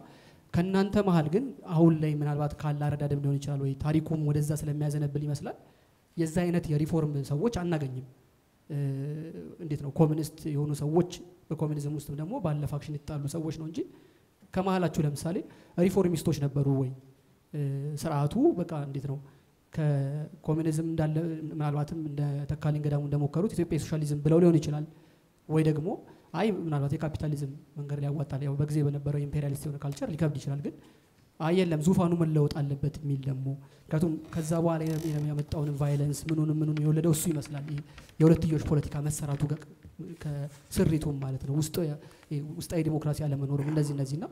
ከናንተ መሃል ግን አሁን ላይ ምናልባት ካለ አረዳደም ሊሆን ይችላል ወይ ታሪኩም ወደዛ ስለሚያዘነብል ይመስላል የዛ አይነት የሪፎርም ሰዎች አናገኝም እንዴት ነው ኮሚኒስት የሆኑ ሰዎች በኮሚኒዝም ውስጥ ደግሞ ባለ ፋክሽን ይጣሉ ሰዎች ነው እንጂ ከመሃላችሁ ለምሳሌ ሪፎርሚስቶች ነበሩ ወይ ስርዓቱ በቃ እንዴት ነው ከኮሚኒዝም እንዳለ ምናልባትም እንደ ተካልኝ ገዳሙ እንደሞከሩት ኢትዮጵያ ሶሻሊዝም ብለው ሊሆን ይችላል ወይ ደግሞ አይ ምናልባት የካፒታሊዝም መንገድ ላይ ያዋጣል ያው በጊዜ በነበረው ኢምፔሪያሊስት የሆነ ካልቸር ሊከብድ ይችላል ግን አየለም ዙፋኑ መለወጥ አለበት የሚል ደግሞ ምክንያቱም ከዛ በኋላ ያመጣውን ቫዮለንስ ምኑን የወለደው እሱ ይመስላል የሁለትዮሽ ፖለቲካ መሰራቱ ከስሪቱም ማለት ነው ውስጣዊ ዲሞክራሲ አለመኖሩም እነዚህና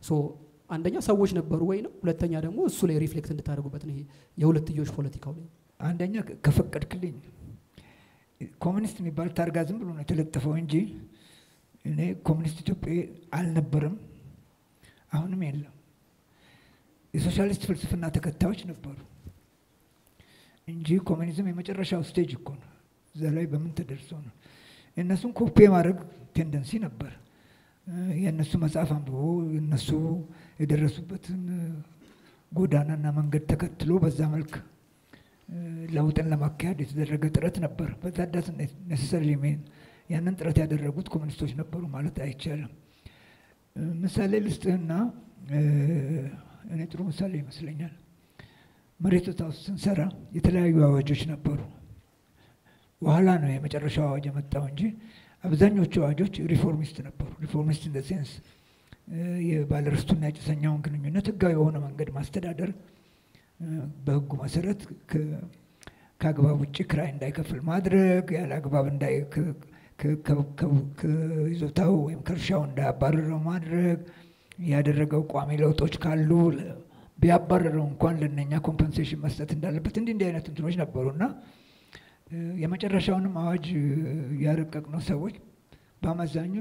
ሶ አንደኛ ሰዎች ነበሩ ወይ ነው ሁለተኛ ደግሞ እሱ ላይ ሪፍሌክት እንድታደርጉበት ነው የሁለትዮሽ ፖለቲካው ላይ አንደኛ ከፈቀድክልኝ ኮሚኒስት የሚባል ታርጋ ዝም ብሎ ነው የተለጠፈው እንጂ እኔ ኮሚኒስት ኢትዮጵያ አልነበረም አሁንም የለም የሶሻሊስት ፍልስፍና ተከታዮች ነበሩ እንጂ ኮሚኒዝም የመጨረሻው ስቴጅ እኮ ነው እዛ ላይ በምን ተደርሶ ነው እነሱን ኮፒ ማድረግ ቴንደንሲ ነበር የነሱ መጽሐፍ አንብቦ እነሱ የደረሱበትን ጎዳናና መንገድ ተከትሎ በዛ መልክ ለውጥን ለማካሄድ የተደረገ ጥረት ነበር በዛ ዳስ necessarily mean ያንን ጥረት ያደረጉት ኮሚኒስቶች ነበሩ ማለት አይቻልም ምሳሌ ልስጥህና እኔ ጥሩ ምሳሌ ይመስለኛል መሬት ውስጥ ስንሰራ የተለያዩ አዋጆች ነበሩ በኋላ ነው የመጨረሻው አዋጅ የመጣው እንጂ አብዛኞቹ አዋጆች ሪፎርሚስት ነበሩ ሪፎርሚስት in the sense የባለርስቱና የጭሰኛውን ግንኙነት ህጋዊ የሆነ መንገድ ማስተዳደር በህጉ መሰረት ከአግባብ ውጭ ክራይ እንዳይከፍል ማድረግ ያለ አግባብ ከይዞታው ወይም ከእርሻው እንዳያባረረው ማድረግ ያደረገው ቋሚ ለውጦች ካሉ ቢያባረረው እንኳን ለነኛ ኮምፐንሴሽን መስጠት እንዳለበት እንዲህ አይነት እንትኖች ነበሩና የመጨረሻውንም አዋጅ ያረቀቅነው ሰዎች በአመዛኙ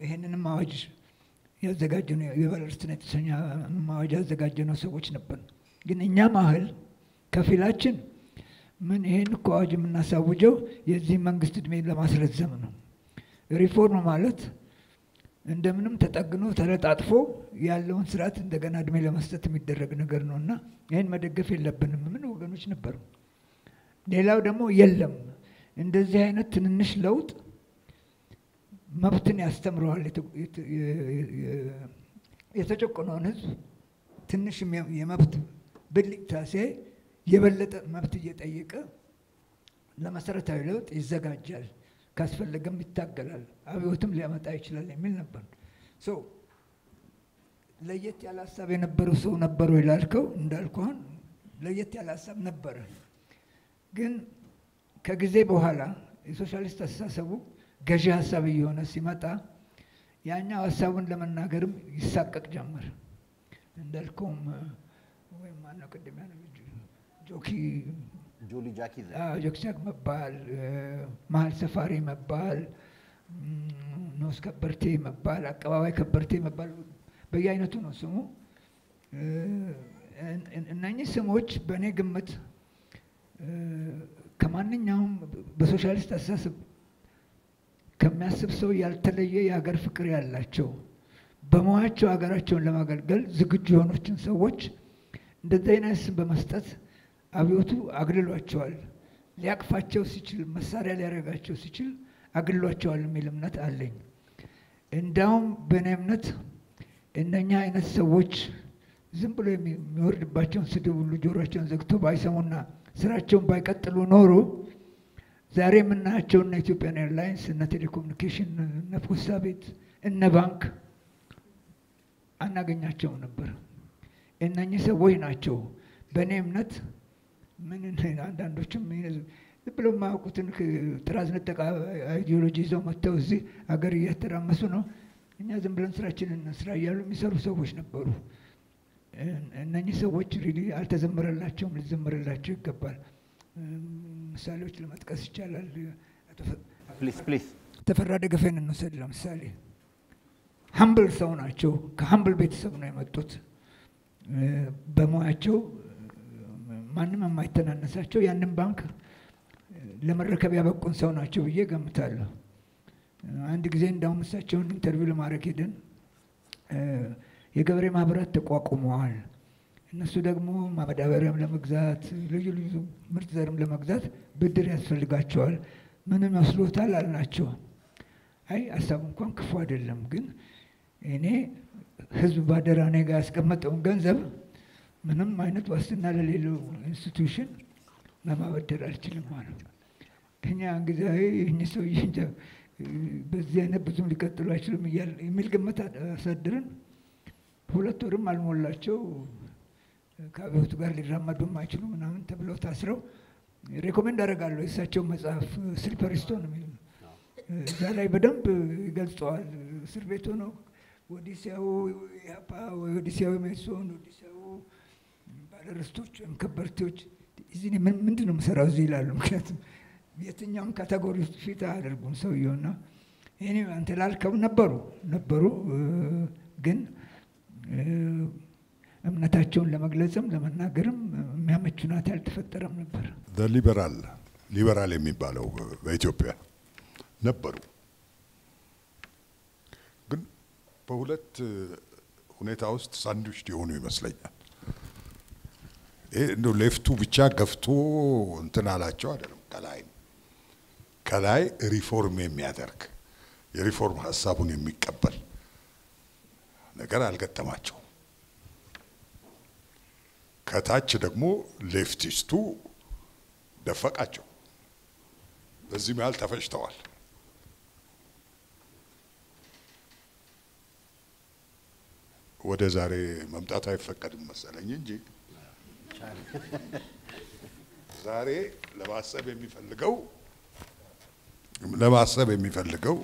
ይሄንንም አዋጅ ያዘጋጀነው የባለርስትና የጭሰኛ አዋጅ ያዘጋጀነው ሰዎች ነበር ግን እኛ ማህል ከፊላችን ምን ይሄን እኮ አዋጅ የምናሳውጀው የዚህ መንግስት እድሜ ለማስረዘም ነው ሪፎርም ማለት እንደምንም ተጠግኖ ተረጣጥፎ ያለውን ስርዓት እንደገና እድሜ ለመስጠት የሚደረግ ነገር ነውና ይሄን መደገፍ የለብንም ምን ወገኖች ነበሩ ሌላው ደግሞ የለም እንደዚህ አይነት ትንንሽ ለውጥ መብትን ያስተምረዋል የተጨቆነውን ህዝብ ትንሽ የመብት ብልጭታሴ የበለጠ መብት እየጠየቀ ለመሰረታዊ ለውጥ ይዘጋጃል ካስፈለገም ይታገላል አብዮትም ሊያመጣ ይችላል የሚል ነበር ሶ ለየት ያለ ሐሳብ የነበረው ሰው ነበሩ ይላልከው እንዳልኩህ ለየት ያለ ሐሳብ ነበር ግን ከጊዜ በኋላ የሶሻሊስት አስተሳሰቡ ገዢ ሐሳብ እየሆነ ሲመጣ ያኛው ሐሳቡን ለመናገርም ይሳቀቅ ጀመር እንዳልከውም ወይ ማነው ቅድም ያለው ጆሊ ጃኪ መባል መሀል ሰፋሪ መባል ንዑስ ከበርቴ መባል አቀባባይ ከበርቴ መባል በየአይነቱ ነው ስሙ እነኚህ ስሞች በእኔ ግምት ከማንኛውም በሶሻሊስት አስተሳሰብ ከሚያስብ ሰው ያልተለየ የሀገር ፍቅር ያላቸው በሙያቸው ሀገራቸውን ለማገልገል ዝግጁ የሆኑትን ሰዎች እንደዚህ አይነት ስም በመስጠት አብዮቱ አግልሏቸዋል ሊያቅፋቸው ሲችል መሳሪያ ሊያረጋቸው ሲችል አግልሏቸዋል የሚል እምነት አለኝ እንዳውም በእኔ እምነት እነኛ አይነት ሰዎች ዝም ብሎ የሚወርድባቸውን ስድብ ሁሉ ጆሮአቸውን ዘግቶ ባይሰሙና ስራቸውን ባይቀጥሉ ኖሮ ዛሬ የምናያቸው እነ ኢትዮጵያን ኤርላይንስ፣ እነ ቴሌኮሙኒኬሽን፣ እነ ፖስታ ቤት፣ እነ ባንክ አናገኛቸውም ነበር። እነኚህ ሰዎች ናቸው በእኔ እምነት ምን አንዳንዶችም ዝም ብለው የማያውቁትን ጥራዝ ነጠቅ አይዲዮሎጂ ይዘው መጥተው እዚህ ሀገር እያተራመሱ ነው። እኛ ዝም ብለን ስራችንን ስራ እያሉ የሚሰሩ ሰዎች ነበሩ። እነኚህ ሰዎች ሪሊ አልተዘመረላቸውም፣ ሊዘመረላቸው ይገባል። ምሳሌዎች ለመጥቀስ ይቻላል። ፕሊዝ ተፈራ ደገፌን እንውሰድ ለምሳሌ። ሀምብል ሰው ናቸው። ከሀምብል ቤተሰብ ነው የመጡት። በሙያቸው ማንም የማይተናነሳቸው ያንን ባንክ ለመረከብ ያበቁን ሰው ናቸው ብዬ ገምታለሁ። አንድ ጊዜ እንዳውም እሳቸውን ኢንተርቪው ለማድረግ ሄደን የገበሬ ማህበራት ተቋቁመዋል። እነሱ ደግሞ ማዳበሪያም ለመግዛት ልዩ ልዩ ምርጥ ዘርም ለመግዛት ብድር ያስፈልጋቸዋል። ምንም መስሎታል አልናቸው። አይ ሀሳቡ እንኳን ክፉ አይደለም፣ ግን እኔ ህዝብ ባደራ እኔ ጋር ያስቀመጠውን ገንዘብ ምንም አይነት ዋስትና ለሌለው ኢንስቲትዩሽን ለማበደር አልችልም ማለት ነው። እኛ ጊዜ እኚህ ሰውዬ እንጃ በዚህ አይነት ብዙም ሊቀጥሉ አይችሉም የሚል ግምት አሳድረን 2 ወርም አልሞላቸው ከአብዮቱ ጋር ሊራመዱም አይችሉ ምናምን ተብለው ታስረው ሬኮሜንድ አደርጋለሁ የእሳቸው መጽሐፍ ስሊፐሪ ስቶን የሚል እዛ ላይ በደንብ ይገልጸዋል። እስር ቤት ሆነው ኦዲሲያው ኢህአፓ፣ ኦዲሲያው መኢሶን፣ ኦዲሲያው ባለርስቶች ወይም ከበርቴዎች እዚህ ምንድን ነው የምሰራው እዚህ ይላሉ። ምክንያቱም የትኛውም ካቴጎሪ ውስጥ ፊት አያደርጉም ሰውየውና እኔ አንተ ላልከው ነበሩ ግን እምነታቸውን ለመግለጽም ለመናገርም የሚያመች ሁኔታ አልተፈጠረም ነበር። ሊበራል የሚባለው በኢትዮጵያ ነበሩ። ግን በሁለት ሁኔታ ውስጥ ሳንድዊች ሊሆኑ ይመስለኛል። ይሄ እንደው ሌፍቱ ብቻ ገፍቶ እንትን አላቸው አይደለም። ከላይ ሪፎርም የሚያደርግ የሪፎርም ሀሳቡን የሚቀበል ነገር አልገጠማቸው። ከታች ደግሞ ሌፍቲስቱ ደፈቃቸው። በዚህ መሃል ተፈጭተዋል። ወደ ዛሬ መምጣት አይፈቀድም መሰለኝ እንጂ ዛሬ ለማሰብ የሚፈልገው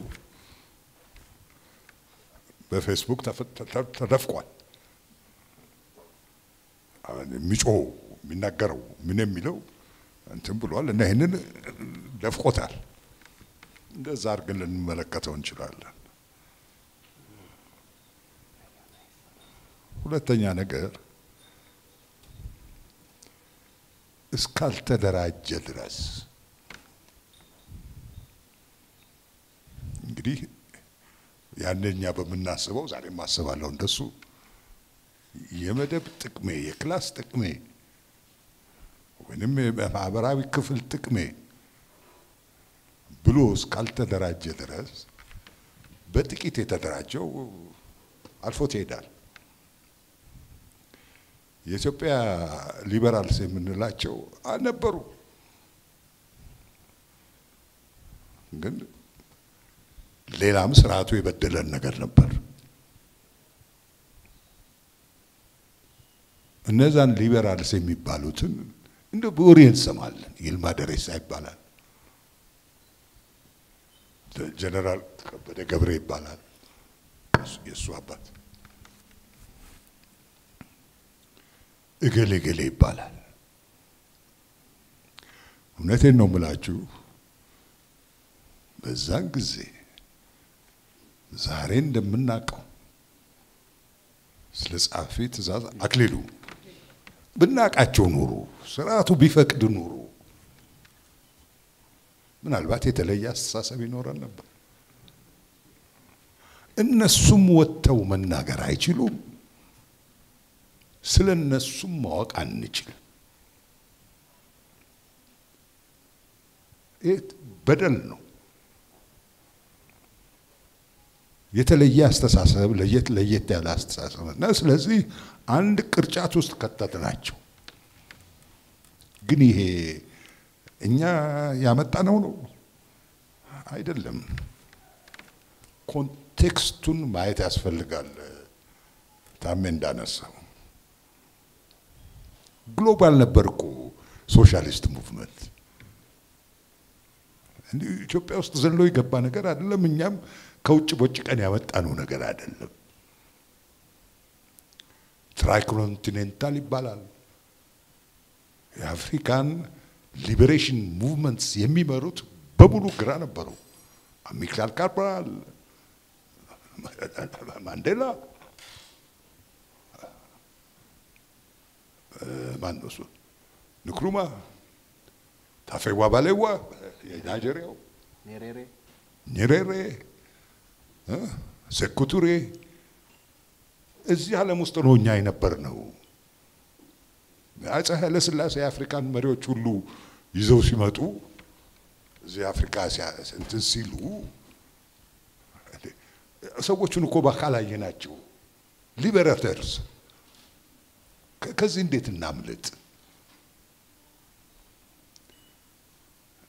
በፌስቡክ ተደፍቋል። የሚጮው የሚናገረው ምን የሚለው እንትን ብሏል እና ይህንን ደፍቆታል። እንደዛ አድርገን ልንመለከተው እንችላለን። ሁለተኛ ነገር እስካልተደራጀ ድረስ እንግዲህ ያንኛ በምናስበው ዛሬ ማስባለው እንደሱ የመደብ ጥቅሜ የክላስ ጥቅሜ ወይንም የማህበራዊ ክፍል ጥቅሜ ብሎ እስካልተደራጀ ድረስ በጥቂት የተደራጀው አልፎት ይሄዳል። የኢትዮጵያ ሊበራልስ የምንላቸው ነበሩ፣ ግን ሌላም ስርዓቱ የበደለን ነገር ነበር። እነዛን ሊበራልስ የሚባሉትን እንደ በወሬ እንሰማለን። ይልማ ደሬሳ ይባላል፣ ጀነራል ከበደ ገብሬ ይባላል የእሱ አባት፣ እገሌ ገሌ ይባላል። እውነቴን ነው የምላችሁ በዛን ጊዜ ዛሬ እንደምናውቀው ስለ ጸሐፊ ትእዛዝ አክሊሉ ብናቃቸው ኑሩ ስርዓቱ ቢፈቅድ ኑሩ ምናልባት የተለየ አስተሳሰብ ይኖረን ነበር። እነሱም ወጥተው መናገር አይችሉም። ስለ እነሱም ማወቅ አንችልም። ይህ በደል ነው። የተለየ አስተሳሰብ ለየት ያለ አስተሳሰብ እና ስለዚህ አንድ ቅርጫት ውስጥ ከተትናቸው። ግን ይሄ እኛ ያመጣነው ነው አይደለም። ኮንቴክስቱን ማየት ያስፈልጋል። ታሜ እንዳነሳው ግሎባል ነበር እኮ ሶሻሊስት ሙቭመንት። ኢትዮጵያ ውስጥ ዘሎ የገባ ነገር አይደለም። እኛም ከውጭ ቦጭቀን ያመጣነው ነገር አይደለም። ትራይኮንቲኔንታል ይባላል። የአፍሪካን ሊበሬሽን ሙቭመንትስ የሚመሩት በሙሉ ግራ ነበሩ። አሚልካር ካርባል፣ ማንዴላ፣ ማነሱ ንክሩማ፣ ታፌዋ ባሌዋ የናይጄሪያው፣ nyerere ሴኩቱሬ እዚህ ዓለም ውስጥ ነው እኛ የነበር ነው። አፄ ኃይለ ሥላሴ የአፍሪካን መሪዎች ሁሉ ይዘው ሲመጡ እዚህ አፍሪካ እንትን ሲሉ ሰዎቹን እኮ በአካል አየናቸው። ሊበሬተርስ ከዚህ እንዴት እናምልጥ?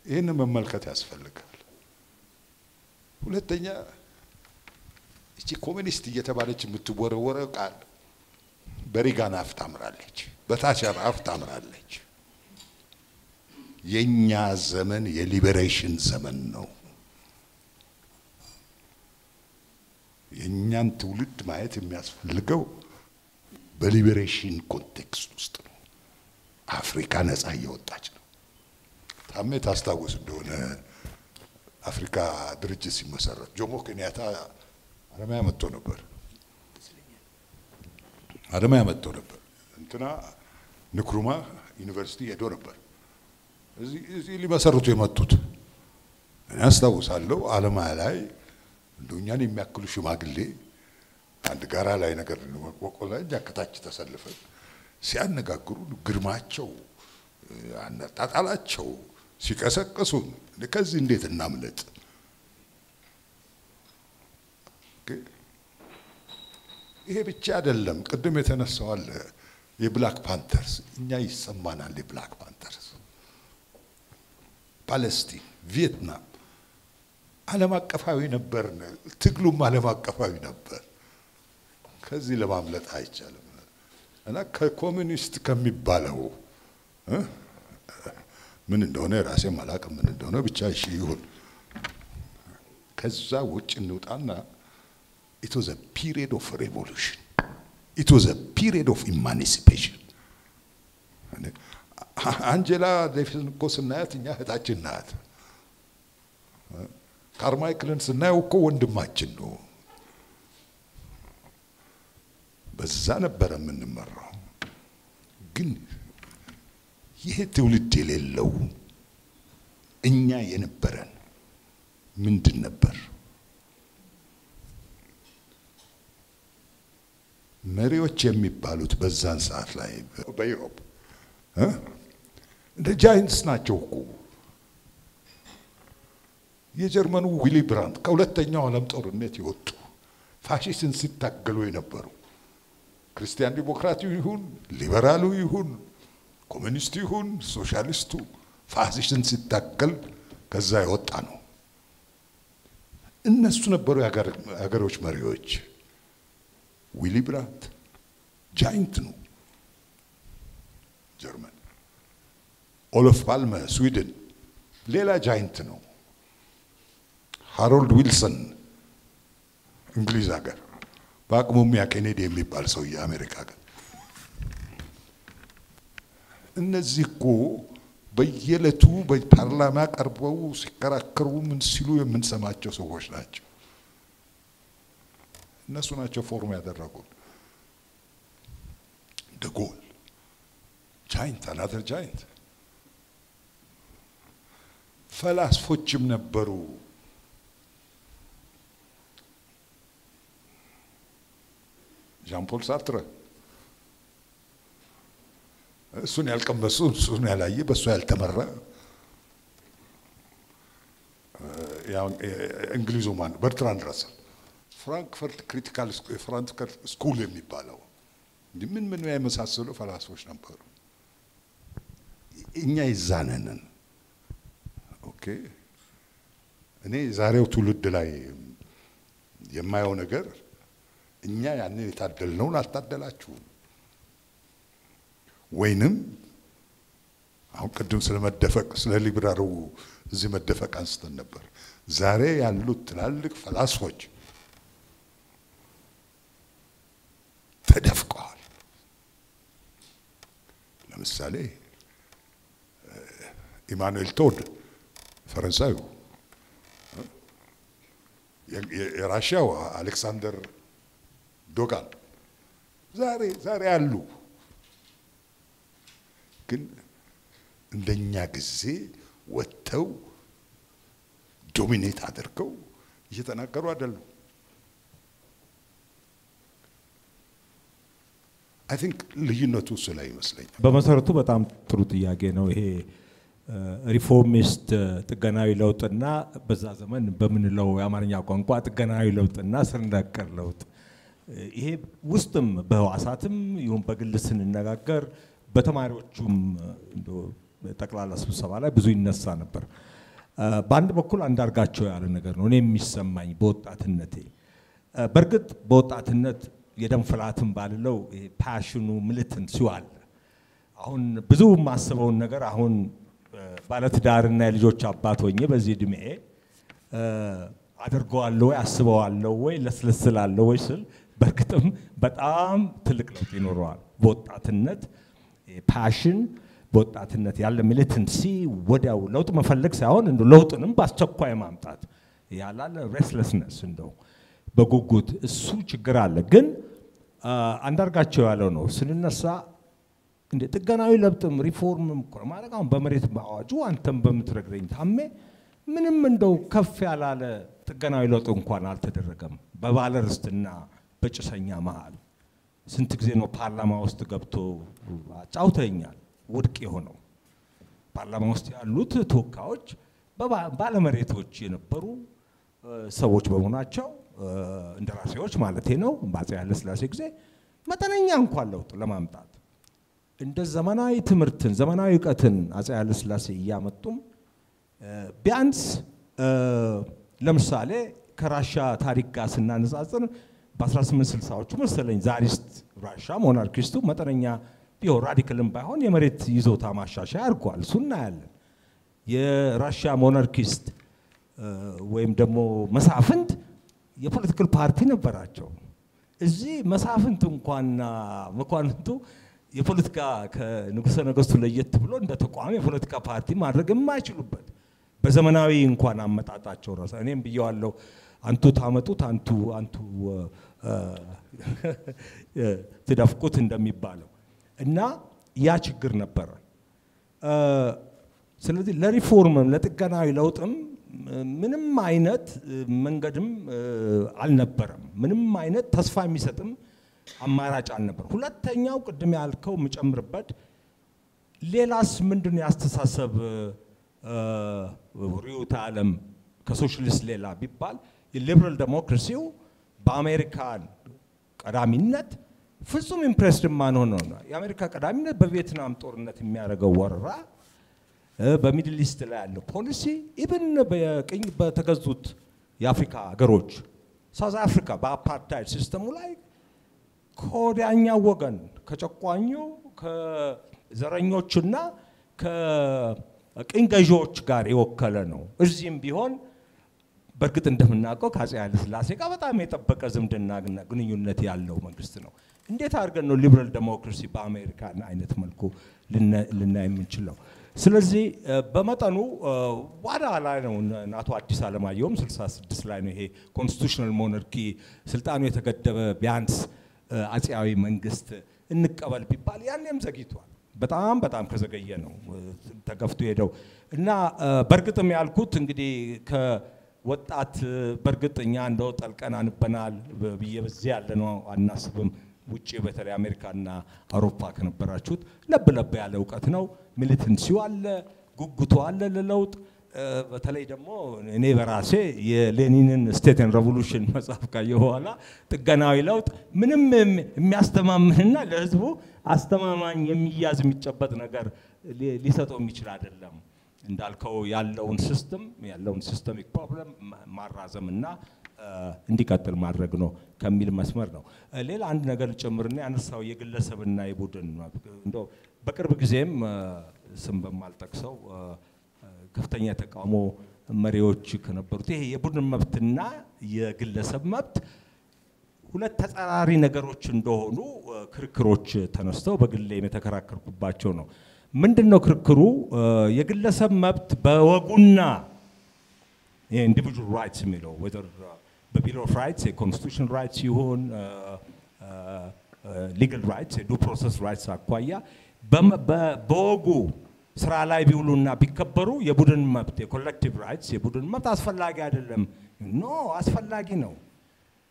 ይህን መመልከት ያስፈልጋል። ሁለተኛ እቺ ኮሚኒስት እየተባለች የምትወረወረው ቃል በሪጋን አፍ ታምራለች፣ በታቸር አፍ ታምራለች። የኛ ዘመን የሊበሬሽን ዘመን ነው። የኛን ትውልድ ማየት የሚያስፈልገው በሊበሬሽን ኮንቴክስት ውስጥ ነው። አፍሪካ ነፃ እየወጣች ነው። ታሜ ታስታውስ እንደሆነ አፍሪካ ድርጅት ሲመሰረት ጆሞ ኬንያታ አረማያ መጥቶ ነበር። እንትና ንክሩማ ዩኒቨርሲቲ ሄዶ ነበር። እዚህ ሊመሰርቱ የመጡት እኔ አስታውሳለሁ። አለማያ ላይ እንደኛን የሚያክሉ ሽማግሌ አንድ ጋራ ላይ ነገር ወቆላ ጃከታች ተሰልፈን ሲያነጋግሩ ግርማቸው አነጣጣላቸው ሲቀሰቀሱን ከዚህ እንዴት እናምለጥ? ይሄ ብቻ አይደለም። ቅድም የተነሳው አለ የብላክ ፓንተርስ። እኛ ይሰማናል። የብላክ ፓንተርስ ፓለስቲን፣ ቪየትናም ዓለም አቀፋዊ ነበር። ትግሉም ዓለም አቀፋዊ ነበር። ከዚህ ለማምለጥ አይቻልም እና ከኮሚኒስት ከሚባለው ምን እንደሆነ ራሴም አላውቅም ምን እንደሆነ ብቻ እሺ ይሁን። ከዛ ውጭ እንውጣና it was a period of revolution. It was a period of emancipation. አንጀላ ዴቪስን እኮ ስናያት እኛ እህታችን ናት። ካርማይክልን ስናየው እኮ ወንድማችን ነው። በዛ ነበረ የምንመራው። ግን ይሄ ትውልድ የሌለው እኛ የነበረን ምንድን ነበር? መሪዎች የሚባሉት በዛን ሰዓት ላይ በዩሮፕ እንደ ጃይንትስ ናቸው እኮ። የጀርመኑ ዊሊ ብራንት ከሁለተኛው ዓለም ጦርነት የወጡ ፋሺስትን ሲታገሉ የነበሩ ክርስቲያን ዲሞክራቱ ይሁን ሊበራሉ ይሁን ኮሚኒስቱ ይሁን ሶሻሊስቱ ፋሺስትን ሲታገል ከዛ የወጣ ነው። እነሱ ነበሩ የሀገሮች መሪዎች። ዊሊ ብራንት ጃይንት ነው ጀርመን። ኦሎፍ ፓልመ ስዊድን ሌላ ጃይንት ነው። ሃሮልድ ዊልሰን እንግሊዝ ሀገር በአቅሙም ያ ኬኔዲ የሚባል ሰው የአሜሪካ ሀገር። እነዚህ እኮ በየዕለቱ በፓርላማ ቀርበው ሲከራከሩ ምን ሲሉ የምንሰማቸው ሰዎች ናቸው። እነሱ ናቸው ፎርም ያደረጉት። ደጎል ጃይንት አናዘር ጃይንት። ፈላስፎችም ነበሩ። ዣን ፖል ሳርትረ እሱን ያልቀመሱ እሱን ያላየ በእሱ ያልተመራ እንግሊዙ ማን በርትራንድ ራሰል ፍራንክፈርት ክሪቲካል ፍራንክፈርት ስኩል የሚባለው ምን የመሳሰሉ ፈላስፎች ነበሩ። እኛ ይዛነን ኦኬ እኔ ዛሬው ትውልድ ላይ የማየው ነገር እኛ ያንን የታደልነውን አልታደላችሁም ወይንም አሁን ቅድም ስለመደፈቅ ስለ ሊብራሩ እዚህ መደፈቅ አንስተን ነበር ዛሬ ያሉት ትላልቅ ፈላስፎች ተደፍቀዋል ለምሳሌ ኢማኑኤል ቶድ ፈረንሳዩ የራሽያው አሌክሳንደር ዶጋን ዛሬ ያሉ ግን እንደኛ ጊዜ ወጥተው ዶሚኔት አድርገው እየተናገሩ አይደሉም I think ልዩነቱ ስለ ይመስለኛል በመሰረቱ በጣም ጥሩ ጥያቄ ነው ይሄ ሪፎርሚስት ጥገናዊ ለውጥና በዛ ዘመን በምንለው የአማርኛ ቋንቋ ጥገናዊ ለውጥና ስር ነቀል ለውጥ ይሄ ውስጥም በህዋሳትም ይሁን በግል ስንነጋገር በተማሪዎቹም ጠቅላላ ስብሰባ ላይ ብዙ ይነሳ ነበር በአንድ በኩል አንዳርጋቸው ያለ ነገር ነው እኔ የሚሰማኝ በወጣትነቴ በርግጥ በወጣትነት የደም ፍላትን ባልለው ፓሽኑ ምልትን ሲዋል አሁን ብዙ ማስበውን ነገር አሁን ባለትዳርና የልጆች አባት ሆኜ በዚህ እድሜ አድርገዋለሁ ወይ አስበዋለሁ ወይ ለስለስላለሁ ወይ ስል በርግጥም በጣም ትልቅ ለውጥ ይኖረዋል በወጣትነት ፓሽን በወጣትነት ያለ ሚሊተንሲ ወዲያው ለውጥ መፈለግ ሳይሆን እንደ ለውጥንም በአስቸኳይ ማምጣት ያላለ ሬስለስነስ እንደው በጉጉት እሱ ችግር አለ ግን አንዳርጋቸው ያለው ነው ስንነሳ እንደ ጥገናዊ ለውጥም ሪፎርምም ማለት አሁን በመሬት ማዋጁ አንተም በምትረግረኝ ታሜ ምንም እንደው ከፍ ያላለ ጥገናዊ ለውጥ እንኳን አልተደረገም በባለርስትና በጭሰኛ መሃል ስንት ጊዜ ነው ፓርላማ ውስጥ ገብቶ አጫውተኛል ውድቅ የሆነው ፓርላማ ውስጥ ያሉት ተወካዮች ባለመሬቶች የነበሩ ሰዎች በመሆናቸው እንደራሴዎች ማለት ነው በአፄ ኃይለ ሥላሴ ጊዜ መጠነኛ እንኳን ለውጥ ለማምጣት እንደ ዘመናዊ ትምህርትን ዘመናዊ ዕውቀትን አፄ ኃይለ ሥላሴ ያመጡም ቢያንስ ለምሳሌ ከራሻ ታሪክ ጋር ስናነጻጽር በ1860ዎቹ መሰለኝ ዛሪስት ራሻ ሞናርኪስቱ መጠነኛ ቢሆን ራዲካልም ባይሆን የመሬት ይዞታ ማሻሻያ አድርጓል እሱና ያለን የራሻ ሞናርኪስት ወይም ደግሞ መሳፍንት የፖለቲካል ፓርቲ ነበራቸው እዚህ መሳፍንት እንኳንና መኳንንቱ የፖለቲካ ከንጉሠ ነገሥቱ ለየት ብሎ እንደ ተቋም የፖለቲካ ፓርቲ ማድረግ የማይችሉበት በዘመናዊ እንኳን አመጣጣቸው ራስ እኔም ብየዋለሁ አንቱ ታመጡት አንቱ ትደፍቁት እንደሚባለው እና ያ ችግር ነበር ስለዚህ ለሪፎርምም ለጥገናዊ ለውጥም ምንም አይነት መንገድም አልነበረም ምንም አይነት ተስፋ የሚሰጥም አማራጭ አልነበር ሁለተኛው ቅድም ያልከው መጨምርበት ሌላስ ምንድነው ያስተሳሰብ ሪዮት ዓለም ከሶሻሊስት ሌላ ቢባል የሊበራል ዲሞክራሲው በአሜሪካን ቀዳሚነት ፍጹም ኢምፕሬስድ ማን ሆኖ ነው የአሜሪካ ቀዳሚነት በቪየትናም ጦርነት የሚያደርገው ወረራ በሚድል ኢስት ላይ ያለው ፖሊሲ ኢቭን በቅኝ በተገዙት የአፍሪካ ሀገሮች ሳውዝ አፍሪካ በአፓርታይድ ሲስተሙ ላይ ከወዲያኛው ወገን ከጨቋኙ ከዘረኞችና ከቅኝ ገዢዎች ጋር የወከለ ነው እዚህም ቢሆን በርግጥ እንደምናውቀው ከአፄ ኃይለ ሥላሴ ጋር በጣም የጠበቀ ዝምድና ግንኙነት ያለው መንግስት ነው እንዴት አድርገን ነው ሊበራል ዲሞክራሲ በአሜሪካ አይነት መልኩ ልናይ የምንችለው ስለዚህ በመጠኑ ዋዳ ላይ ነው አቶ አዲስ አለማየሁም 66 ላይ ነው ይሄ ኮንስቲቱሽናል ሞናርኪ ስልጣኑ የተገደበ ቢያንስ አፄያዊ መንግስት እንቀበል ቢባል ያኔም ዘግይቷል በጣም ከዘገየ ነው ተገፍቶ ሄደው እና በርግጥም ያልኩት እንግዲህ ከወጣት በርግጥኛ እንደው ጠልቀን አንበናል በዚህ ያለ ነው አናስብም ውጪ በተለይ አሜሪካና አውሮፓ ከነበራችሁት ለብ ያለ ዕውቀት ነው ሚሊተንሲው አለ ጉጉቱ አለ ለለውጥ በተለይ ደግሞ እኔ በራሴ የሌኒንን ስቴት ኤንድ ሬቮሉሽን መጽሐፍ ካየሁ በኋላ ጥገናዊ ለውጥ ምንም የሚያስተማምንና ለህዝቡ አስተማማኝ የሚያዝ የሚጨበጥ ነገር ሊሰጠው የሚችል አይደለም። እንዳልከው ያለውን ሲስተሚክ ፕሮብለም ማራዘምና እንዲቀጥል ማድረግ ነው ከሚል መስመር ነው። ሌላ አንድ ነገር ጨምርና ያነሳው የግለሰብና የቡድን እንደው በቅርብ ጊዜም ስም በማልጠቅሰው ከፍተኛ ተቃውሞ መሪዎች ከነበሩት ይሄ የቡድን መብትና የግለሰብ መብት ሁለት ተጻራሪ ነገሮች እንደሆኑ ክርክሮች ተነስተው በግሌ የተከራከርኩባቸው ነው። ምንድነው ክርክሩ? የግለሰብ መብት በወጉና የኢንዲቪጁዋል ራይትስ የሚለው whether በቢል ኦፍ ራይትስ የኮንስቲቱሽን ራይትስ ይሁን ሊጋል ራይትስ የዱ ፕሮሰስ ራይትስ አኳያ በወጉ ስራ ላይ ቢውሉና ቢከበሩ የቡድን መብት የኮሌክቲቭ ራይትስ የቡድን መብት አስፈላጊ አይደለም። ኖ አስፈላጊ ነው።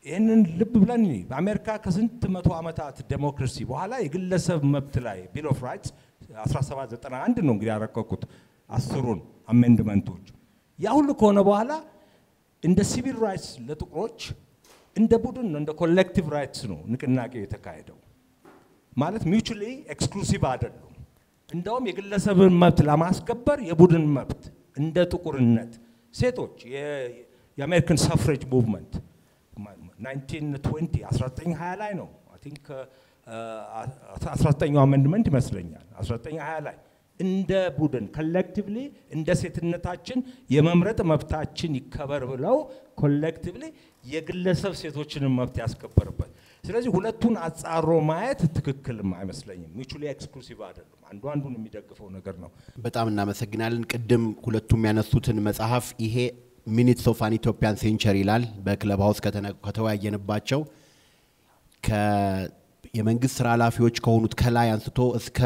ይህንን ልብ ብለን በአሜሪካ ከስንት መቶ ዓመታት ዴሞክራሲ በኋላ የግለሰብ መብት ላይ ቢል ኦፍ ራይትስ 1791 ነው እንግዲህ ያረቀቁት 10ሩን አሜንድመንቶች። ያ ሁሉ ከሆነ በኋላ እንደ ሲቪል ራይትስ ለጥቁሮች እንደ ቡድን ነው እንደ ኮሌክቲቭ ራይትስ ነው ንቅናቄው የተካሄደው። ማለት ሚውቹሊ ኤክስክሉሲቭ አይደለም። እንደውም የግለሰብን መብት ለማስከበር የቡድን መብት እንደ ጥቁርነት ሴቶች የአሜሪካን ሰፍሬጅ ሙቭመንት 1920 ላይ ነው አይ ቲንክ 19ኛው አሜንድመንት ይመስለኛል 1920 ላይ እንደ ቡድን ኮሌክቲቭሊ እንደ ሴትነታችን የመምረጥ መብታችን ይከበር ብለው ኮሌክቲቭሊ የግለሰብ ሴቶችን መብት ያስከበርበት። ስለዚህ ሁለቱን አጻሮ ማየት ትክክል አይመስለኝም። ሚቹሊ ኤክስክሉሲቭ አይደለም። አንዱን የሚደግፈው ነገር ነው። በጣም እናመሰግናለን። ቅድም ሁለቱም ያነሱትን መጽሐፍ ይሄ ሚኒትስ ኦፍ አን ኢትዮጵያን ሴንቸሪ ይላል። በክለብ ሃውስ ከተወያየንባቸው የመንግስት ስራ ኃላፊዎች ከሆኑት ከላይ አንስቶ እስከ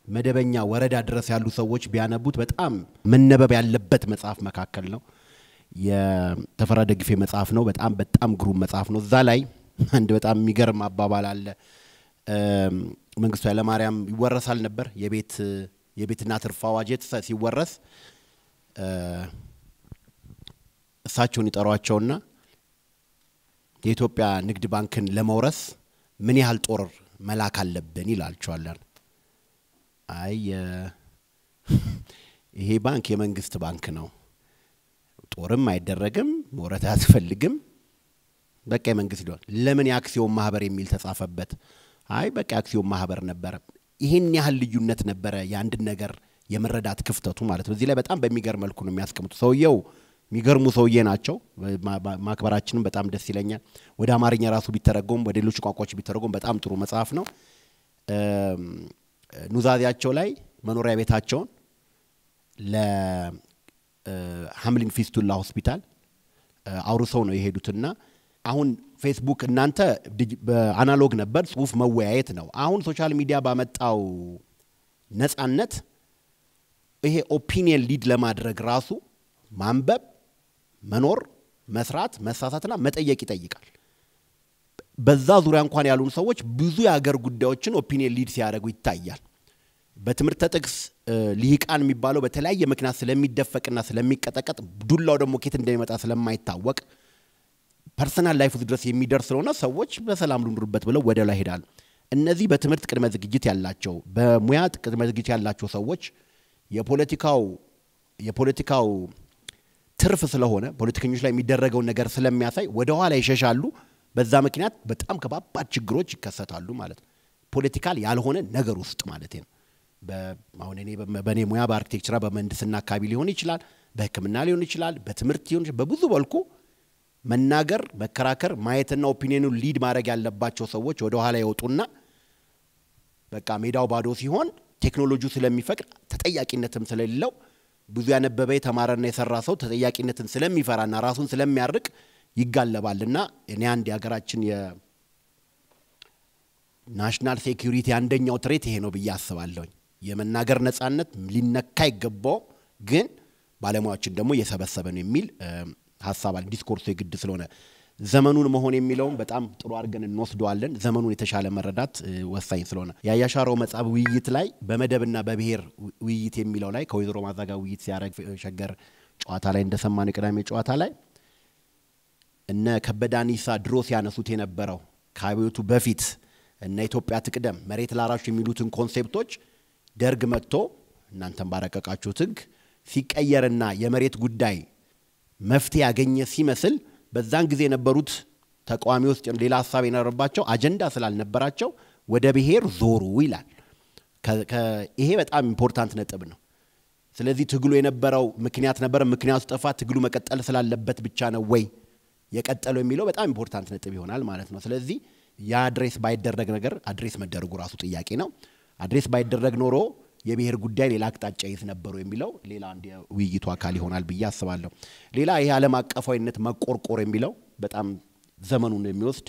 መደበኛ ወረዳ ድረስ ያሉ ሰዎች ቢያነቡት በጣም መነበብ ያለበት መጽሐፍ መካከል ነው። የተፈራ ደግፌ መጽሐፍ ነው። በጣም ግሩም መጽሐፍ ነው። እዛ ላይ አንድ በጣም የሚገርም አባባል አለ። መንግስቱ ኃይለማርያም ይወረሳል ነበር የቤትና ትርፍ አዋጅ ሲወረስ እሳቸውን ይጠሯቸውና የኢትዮጵያ ንግድ ባንክን ለመውረስ ምን ያህል ጦር መላክ አለብን ይላልቸዋል። አይ ይሄ ባንክ የመንግስት ባንክ ነው፣ ጦርም አይደረግም፣ ወረታ አያስፈልግም፣ በቃ የመንግስት ይሏል። ለምን የአክሲዮን ማህበር የሚል ተጻፈበት? አይ በቃ የአክሲዮን ማህበር ነበር። ይሄን ያህል ልዩነት ነበረ የአንድ ነገር የመረዳት ክፍተቱ ማለት ነው። እዚህ ላይ በጣም በሚገርም መልኩ ነው የሚያስቀምጡ። ሰውየው የሚገርሙ ሰውዬ ናቸው። ማክበራችንም በጣም ደስ ይለኛል። ወደ አማርኛ ራሱ ቢተረጎም ወደ ሌሎች ቋንቋዎች ቢተረጎም በጣም ጥሩ መጽሐፍ ነው። ኑዛዜያቸው ላይ መኖሪያ ቤታቸውን ለሐምሊን ፊስቱላ ሆስፒታል አውርሰው ነው የሄዱትና አሁን ፌስቡክ እናንተ በአናሎግ ነበር ጽሁፍ መወያየት ነው። አሁን ሶሻል ሚዲያ ባመጣው ነፃነት ይሄ ኦፒኒየን ሊድ ለማድረግ ራሱ ማንበብ መኖር መስራት መሳሳትና መጠየቅ ይጠይቃል። በዛ ዙሪያ እንኳን ያሉን ሰዎች ብዙ የሀገር ጉዳዮችን ኦፒኒየን ሊድ ሲያደርጉ ይታያል። በትምህርት ተጥቅስ ሊሂቃን የሚባለው በተለያየ ምክንያት ስለሚደፈቅና ስለሚቀጠቀጥ ዱላው ደግሞ ከየት እንደሚመጣ ስለማይታወቅ ፐርሰናል ላይፍ ድረስ የሚደርስ ስለሆነ ሰዎች በሰላም ልኑርበት ብለው ወደ ላይ ሄዳሉ። እነዚህ በትምህርት ቅድመ ዝግጅት ያላቸው በሙያ ቅድመ ዝግጅት ያላቸው ሰዎች የፖለቲካው ትርፍ ስለሆነ ፖለቲከኞች ላይ የሚደረገው ነገር ስለሚያሳይ ወደ ኋላ ይሸሻሉ። በዛ ምክንያት በጣም ከባባድ ችግሮች ይከሰታሉ ማለት ነው። ፖለቲካል ያልሆነ ነገር ውስጥ ማለት ነው። አሁን እኔ በኔ ሙያ በአርኪቴክቸር በመንደስና አካባቢ ሊሆን ይችላል፣ በህክምና ሊሆን ይችላል፣ በትምህርት ሊሆን ይችላል። በብዙ መልኩ መናገር መከራከር ማየትና ኦፒኒየኑን ሊድ ማድረግ ያለባቸው ሰዎች ወደ ኋላ ይወጡና በቃ ሜዳው ባዶ ሲሆን ቴክኖሎጂው ስለሚፈቅድ ተጠያቂነትም ስለሌለው ብዙ ያነበበ የተማረና የሰራ ሰው ተጠያቂነትን ስለሚፈራና ራሱን ስለሚያርቅ ይጋለባልና እኔ አንድ ያገራችን የናሽናል ሴኩሪቲ አንደኛው ትሬት ይሄ ነው ብዬ አስባለሁ። የመናገር ነፃነት ሊነካ ይገባው ግን ባለሙያዎችን ደግሞ እየሰበሰበ ነው የሚል ሐሳብ አለ። ዲስኮርሱ የግድ ስለሆነ ዘመኑን መሆን የሚለውን በጣም ጥሩ አድርገን እንወስደዋለን። ዘመኑን የተሻለ መረዳት ወሳኝ ስለሆነ ያያሻራው መጽሐፍ ውይይት ላይ በመደብና በብሔር ውይይት የሚለው ላይ ከወይዘሮ ማዛጋ ውይይት ሲያረግ ሸገር ጨዋታ ላይ እንደሰማን ቅዳሜ ጨዋታ ላይ እነ ከበዳኒሳ ድሮ ሲያነሱት የነበረው ከአብዮቱ በፊት እና ኢትዮጵያ ትቅደም መሬት ላራሽ የሚሉትን ኮንሴፕቶች ደርግ መጥቶ እናንተም ባረቀቃችሁት ህግ ሲቀየርና የመሬት ጉዳይ መፍትሄ ያገኘ ሲመስል በዛን ጊዜ የነበሩት ተቋሚዎች ሌላ ሐሳብ የነበረባቸው አጀንዳ ስላልነበራቸው ወደ ብሔር ዞሩ ይላል። ይሄ በጣም ኢምፖርታንት ነጥብ ነው። ስለዚህ ትግሉ የነበረው ምክንያት ነበር፣ ምክንያቱ ጠፋ፣ ትግሉ መቀጠል ስላለበት ብቻ ነው ወይ የቀጠለው የሚለው በጣም ኢምፖርታንት ነጥብ ይሆናል ማለት ነው። ስለዚህ ያ አድሬስ ባይደረግ ነገር አድሬስ መደረጉ ራሱ ጥያቄ ነው። አድሬስ ባይደረግ ኖሮ የብሔር ጉዳይ ሌላ አቅጣጫ ይዝ ነበሩ የሚለው ሌላ አንድ ውይይቱ አካል ይሆናል ብዬ አስባለሁ። ሌላ ይሄ ዓለም አቀፋዊነት መቆርቆር የሚለው በጣም ዘመኑን የሚወስድ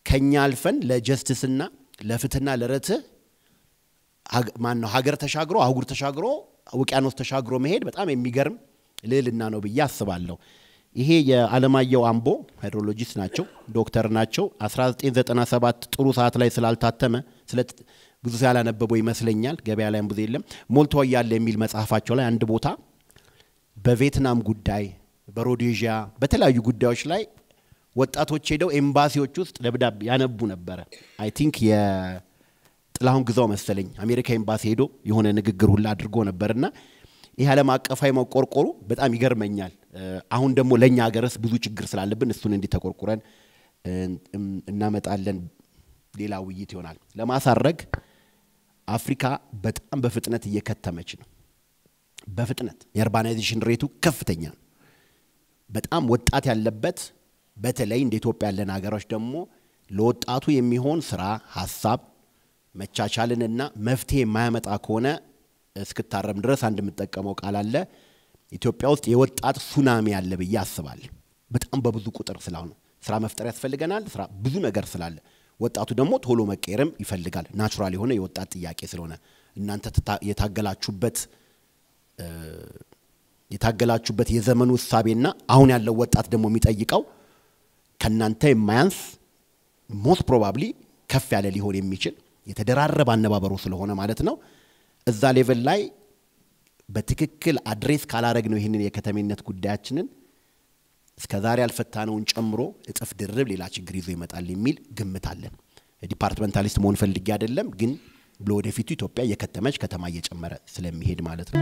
ከኛ አልፈን ለጀስቲስና ለፍትህና ለርትዕ ማነው ሀገር ተሻግሮ አህጉር ተሻግሮ ውቅያኖስ ተሻግሮ መሄድ በጣም የሚገርም ልዕልና ነው ብዬ አስባለሁ። ይሄ የዓለማየሁ አምቦ ሃይድሮሎጂስት ናቸው፣ ዶክተር ናቸው። 1997 ጥሩ ሰዓት ላይ ስላልታተመ ብዙ ያላነበበው ይመስለኛል፣ ገበያ ላይ ብዙ የለም። ሞልቶ ያለ የሚል መጽሐፋቸው ላይ አንድ ቦታ በቪየትናም ጉዳይ በሮዴዥያ በተለያዩ ጉዳዮች ላይ ወጣቶች ሄደው ኤምባሲዎች ውስጥ ደብዳቤ ያነቡ ነበር። አይ ቲንክ የጥላሁን ግዛው መሰለኝ አሜሪካ ኤምባሲ ሄዶ የሆነ ንግግር ሁላ አድርጎ ነበርና ይሄ ዓለም አቀፋዊ መቆርቆሩ በጣም ይገርመኛል። አሁን ደግሞ ለኛ ሀገርስ ብዙ ችግር ስላለብን እሱን እንዲተቆርቁረን እናመጣለን። ሌላ ውይይት ይሆናል። ለማሳረግ አፍሪካ በጣም በፍጥነት እየከተመች ነው። በፍጥነት የአርባናይዜሽን ሬቱ ከፍተኛ ነው። በጣም ወጣት ያለበት በተለይ እንደ ኢትዮጵያ ያለን ሀገሮች ደግሞ ለወጣቱ የሚሆን ስራ ሐሳብ መቻቻልንና መፍትሄ የማያመጣ ከሆነ እስክታረም ድረስ አንድ የምጠቀመው ቃል አለ። ኢትዮጵያ ውስጥ የወጣት ሱናሚ ያለ ብዬ አስባለሁ። በጣም በብዙ ቁጥር ስለሆነ ስራ መፍጠር ያስፈልገናል። ስራ ብዙ ነገር ስላለ ወጣቱ ደግሞ ቶሎ መቀየርም ይፈልጋል። ናቹራል የሆነ የወጣት ጥያቄ ስለሆነ እናንተ የታገላችሁበት የዘመኑ ሐሳቤና አሁን ያለው ወጣት ደግሞ የሚጠይቀው ከናንተ የማያንስ ሞስት ፕሮባብሊ ከፍ ያለ ሊሆን የሚችል የተደራረበ አነባበሩ ስለሆነ ማለት ነው። እዛ ሌቭል ላይ በትክክል አድሬስ ካላረግ ነው ይሄንን የከተሜነት ጉዳያችንን እስከዛሬ አልፈታነውን ጨምሮ እጥፍ ድርብ ሌላ ችግር ይዞ ይመጣል የሚል ግምት አለን። ዲፓርትመንታሊስት መሆን ፈልጌ አይደለም፣ ግን ለወደፊቱ ኢትዮጵያ የከተመች ከተማ እየጨመረ ስለሚሄድ ማለት ነው።